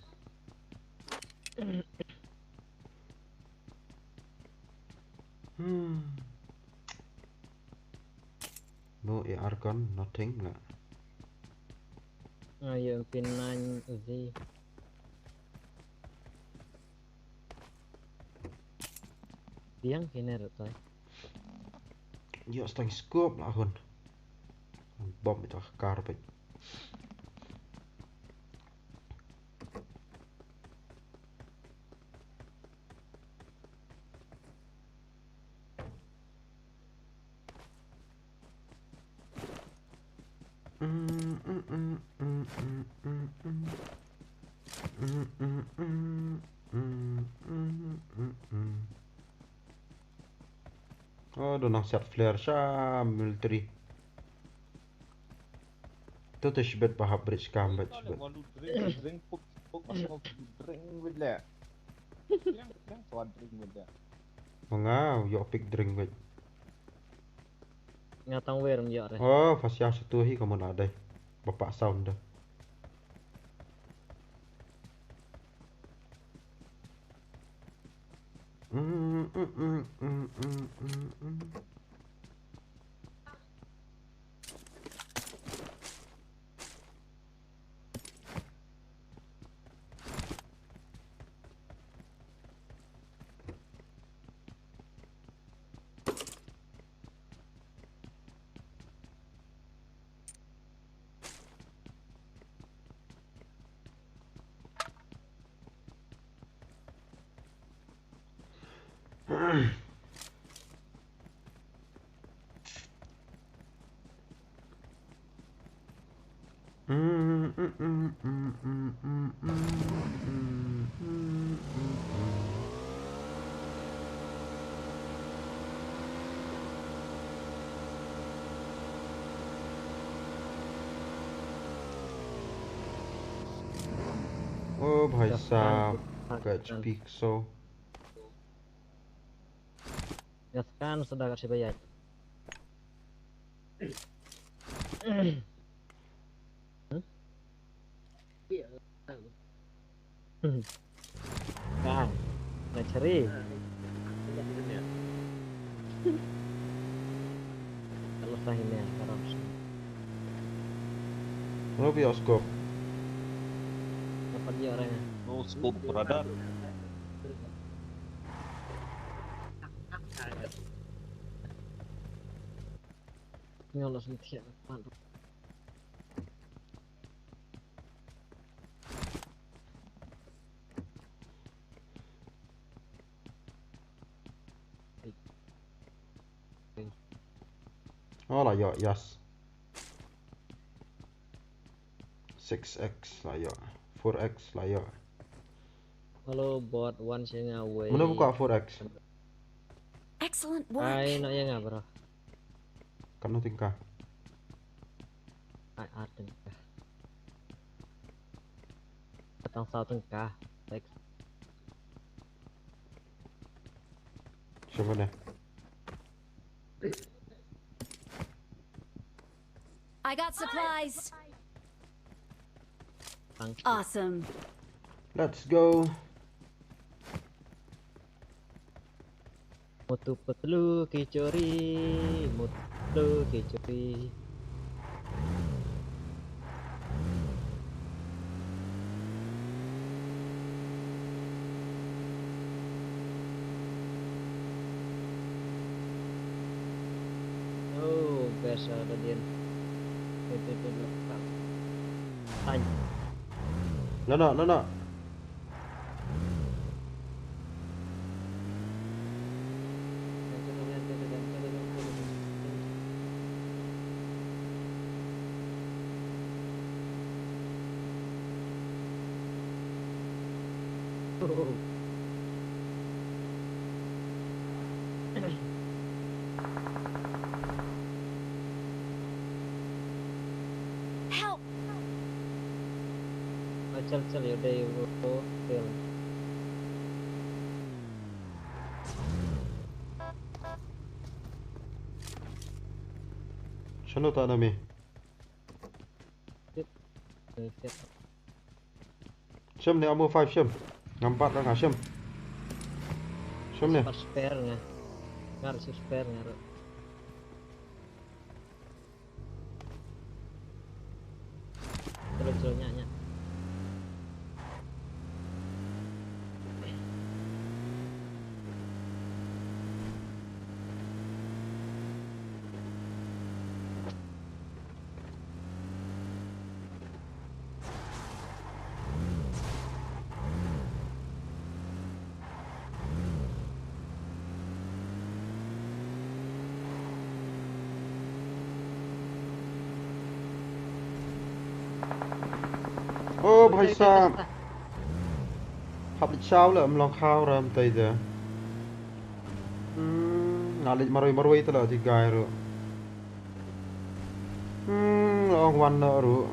No AR gun, nothing lah. Ayo Pynhehkhlieh Uzi. Tiang kini tuh. Ya, setengah scope lah kan. Bom itu karpet. Oh, donang set flare sha military. Itu tuh shibet bahap bridge combat shibet. Mau drink puk masih mau drink beda. Yang tuan drink beda. Mengau, yo pick drink bet. Ngatang wer mjak re. Oh, fasya satu hi kamu ada. Bapak sound dah. Oh, भाई साहब, catch pixel. Gaskan sudah kasih bayar. Kan, nggak ceri. Kalau sahinnya sekarang Lo bioskop. dapat dia orangnya. No scope radar. Nyolos nanti ya, mantap. Oh lah yo, yes. 6x lah yo. 4x lah yo. Halo bot one sing away. Mana buka 4x? Excellent work. Ay, no ya nggak bro. Kan tingkah. Ay, tengkah. Datang satu tengkah. Teks. Siapa nih? I got supplies. Tangki. Awesome. Let's go. Mutu petlu kicori, mutu kicori. Oh, biasa ada dia. Itu lepas. Tanya. Lana. Help! चल yaudah वो fail. Shano ta enemy. Fit. Shim ni ammo 5 shim. Ngampat dah shim. Shim ni. Pas spare nya. Ngar si spare nya. Terus nya. Oh भाई साहब hấp lịch sao là long khao rồi tay giờ lịch marui tu lah 3 rồi long one rồi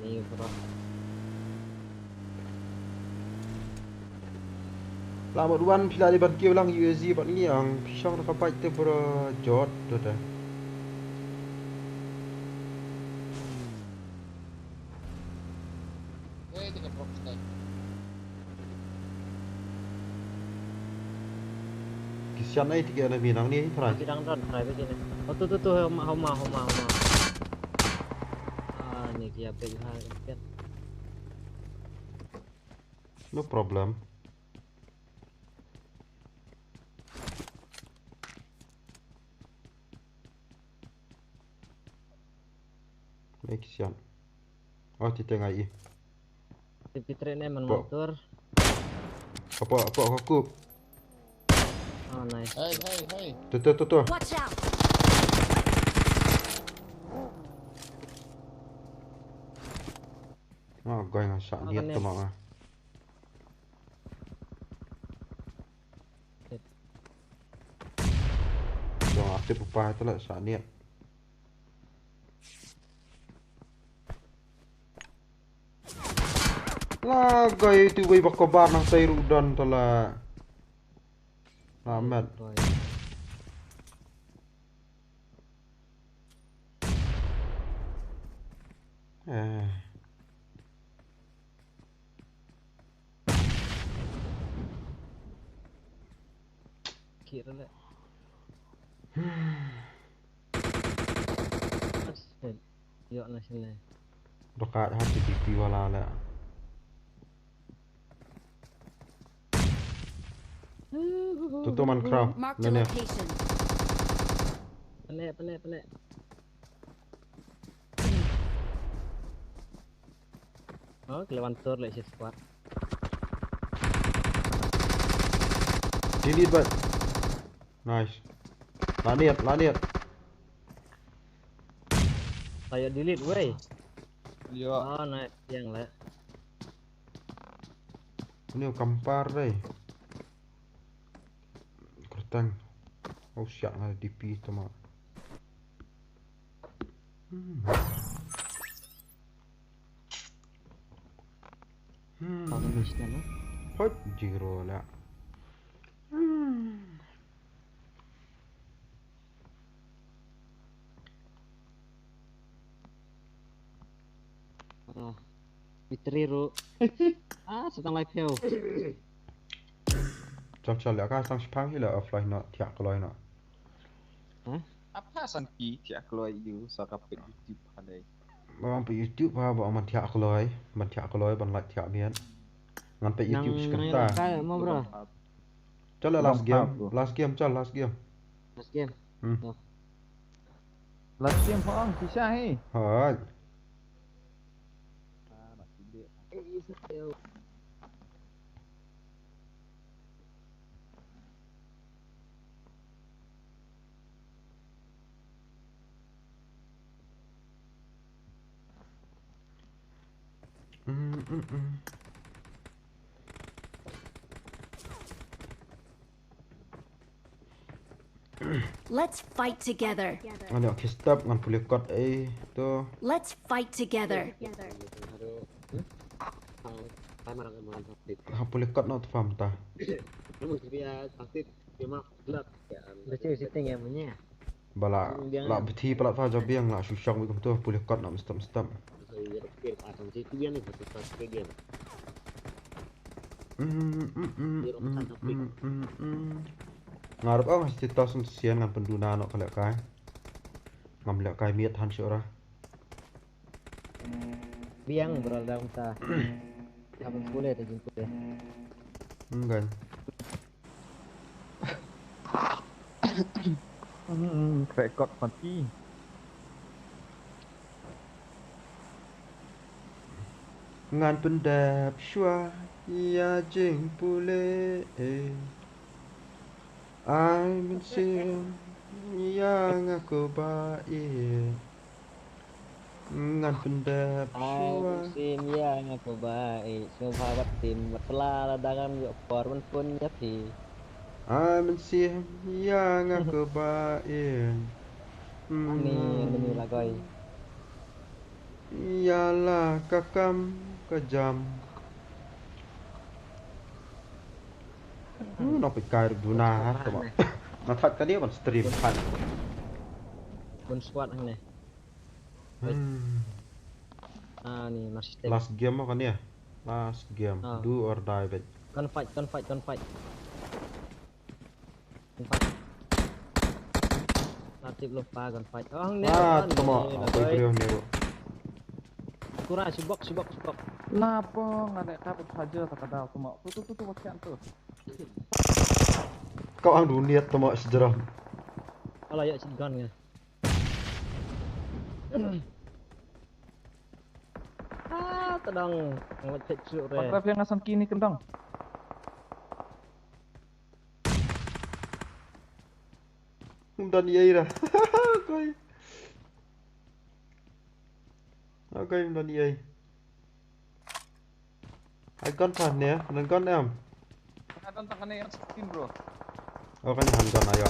Ini bro. là một one pila di ban kêu lang USG bạn nghĩ ang pisang nak kapait tu bro jod tu dah Weh, dia drop style. kisian ai tiga na binang ni try Bidang don, try begini. Oh tuh homa. Ah, ini kia big hal. no problem Mấy kisian oh ti tengai Tipi trennya Apa? motor. apa aku Oh nice. Hey. tu Watch out! gọi là sạn nhiệt cho mọi người rồi tiếp tục bài tức là sạn nhiệt là gây từ bây bọc có ba năng tay rụ đần tức là mệt Rồi. Kira lah. Asyik. Yuk lah sini. dekat hati pipi wala lah tutup man crown Mark the nene location. Pelik. Oh, kelewat tur lek si squad. delete back nice laniat Saya delete wey. Yo. Oh nice, yang lah. ini kampar đây kertang oh siap lah DP teman Kalau mesti lah. hot zero lah Oh. Fitri ru. Setang live heo. Chal ya ka sang spang hila offline na tiak koloi na Apa sangki tiak keluar you sakapit YouTube halai. bang pe YouTube ha ba man tiak koloi ban like tiak mian ngan pe YouTube sekarang Kayak mau bro. chal last game Last game. Oh. Last game phong bisa he. Hai Nak tidak. Let's fight together. Ano kistap ngan pulih kot to. Let's fight together. Ha pulih kot no faham ta. Betul setting yang punya. Bala la beti pala fa jabiang la susang bikum tu pulih kot nak mestam. Ngarep ang mesti tos sian ngan penduna no kalek kai. Ngam lek kai miet han syora. Biang berada unta. Abang boleh tak jemput dia. Enggak. Rekod mati. Ngan pendap syua ya jing pule I mensim yang aku baik ngan pendap syua Musim yang aku baik. Sahabat tim telah dalam yuk korban pun jadi. I mensim yang aku baik Ini lagoi. ialah kakam kejam. Nó bị cài được Duna các bạn. Nó thật cái đĩa bằng stream thật. Pun squad này. Ni masih stay. Last game kan ya? Last game. Do or die bet. Gunfight. Natip lupa gunfight. Oh, ni. Tama. Aku beri ni. Kurang subok. Lapo nggak kapit saja tak ada aku mau. Tuh pakai tuh. Kau ang dunia tama sejarah. Kalau ya gun ya. Tedang ngecek sur re. Patrap yang ngasan kini kendang. Dan iya ira. Okay, dan iya. Ai gun pan ya, dan gun em. Ada tangannya yang skin bro. Oh kan han gun ayo.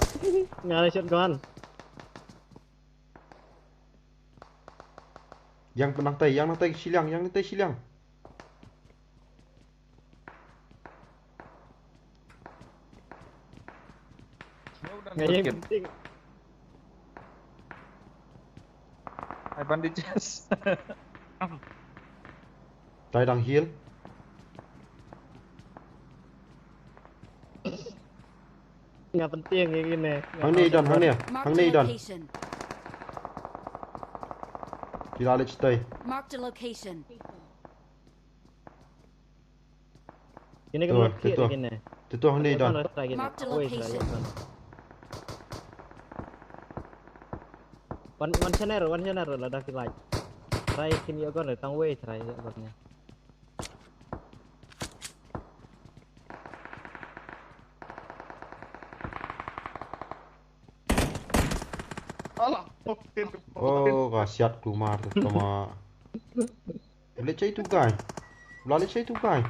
Nyari shotgun. Yang nang tai silang, Nggak yang penting. Hai bandages. Tai đang heal. Nggak penting kayak gini. Hang ni dan. Location. Kita let's stay. Marked a location. Ini kan market Tuh. gini. Itu hang ni dan. Marked a location. One channel lah dah kilai. Try kini agon le tang way try agonnya. Alah. Oh, kasiat keluar tu sama. Boleh cari tu guy. Boleh cari tu guy.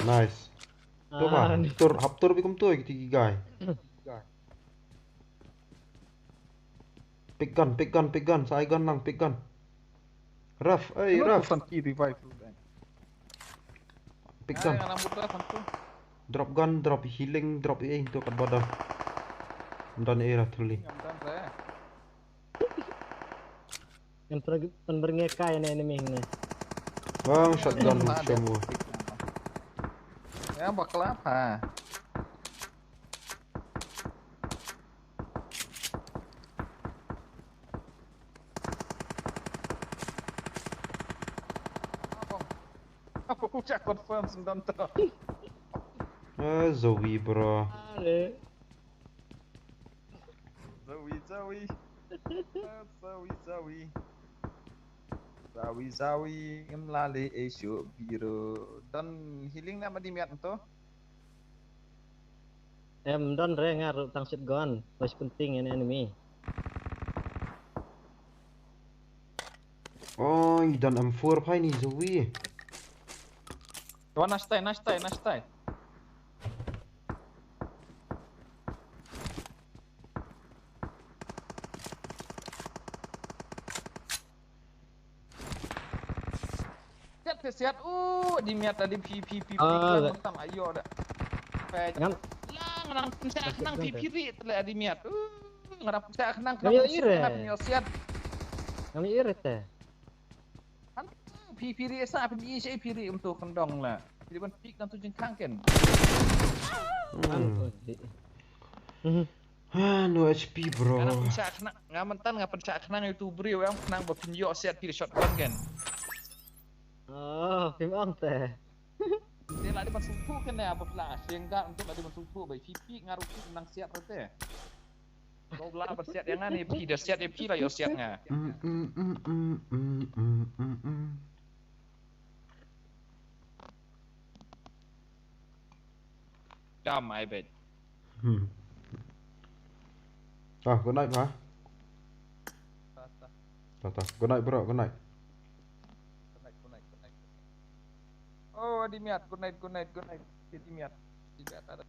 Nice. Tu apa? Haptur bikum tu tiga guy. Pick gun. Saya gun lang, pick gun. Raf. Fan key revive. Pick gun. Tuh. Drop gun, drop healing, drop tu kat badan. Dan era truly. Yang berengekai ini enemy ini. Bang, shotgun semua. Ya bakal apa? Apa ucap confirm sendan tu? Zoe bro. Zawi melalui isu biru dan healing nama di miat tu. Don re ngaruh tang shotgun. Pas penting ini enemy. Oj, dan M4 pai ni Zoe. Wah, nastai. Siap. Di miat tadi pi Ah, kan tam ayo dah. Pe Ngam nang saya kenang pi telah di miat. Ngarap saya kenang Ngam yo ire. kenang siap. Ngam irit teh. Kan pi sa pi saya pi untuk kendong lah. Jadi ban pik dan tu jengkang kan. No HP bro. Karena pencak kenang ngamantan pencak kenang itu beri yang kenang berpinjau siap pi shotgun kan. Oh, Bymnang teh. Dia lah dia bersuku kan ya apa flash. Dia enggak untuk ada bersuku baik pipi ngaruh menang siap teh. Kau belah bersiap yang ni pi dah siap dia pi lah yo siap nga. Damai bet. Good night hả? Good night bro, good night. Oh, di miat. Good night. Di miat. Tidak ada.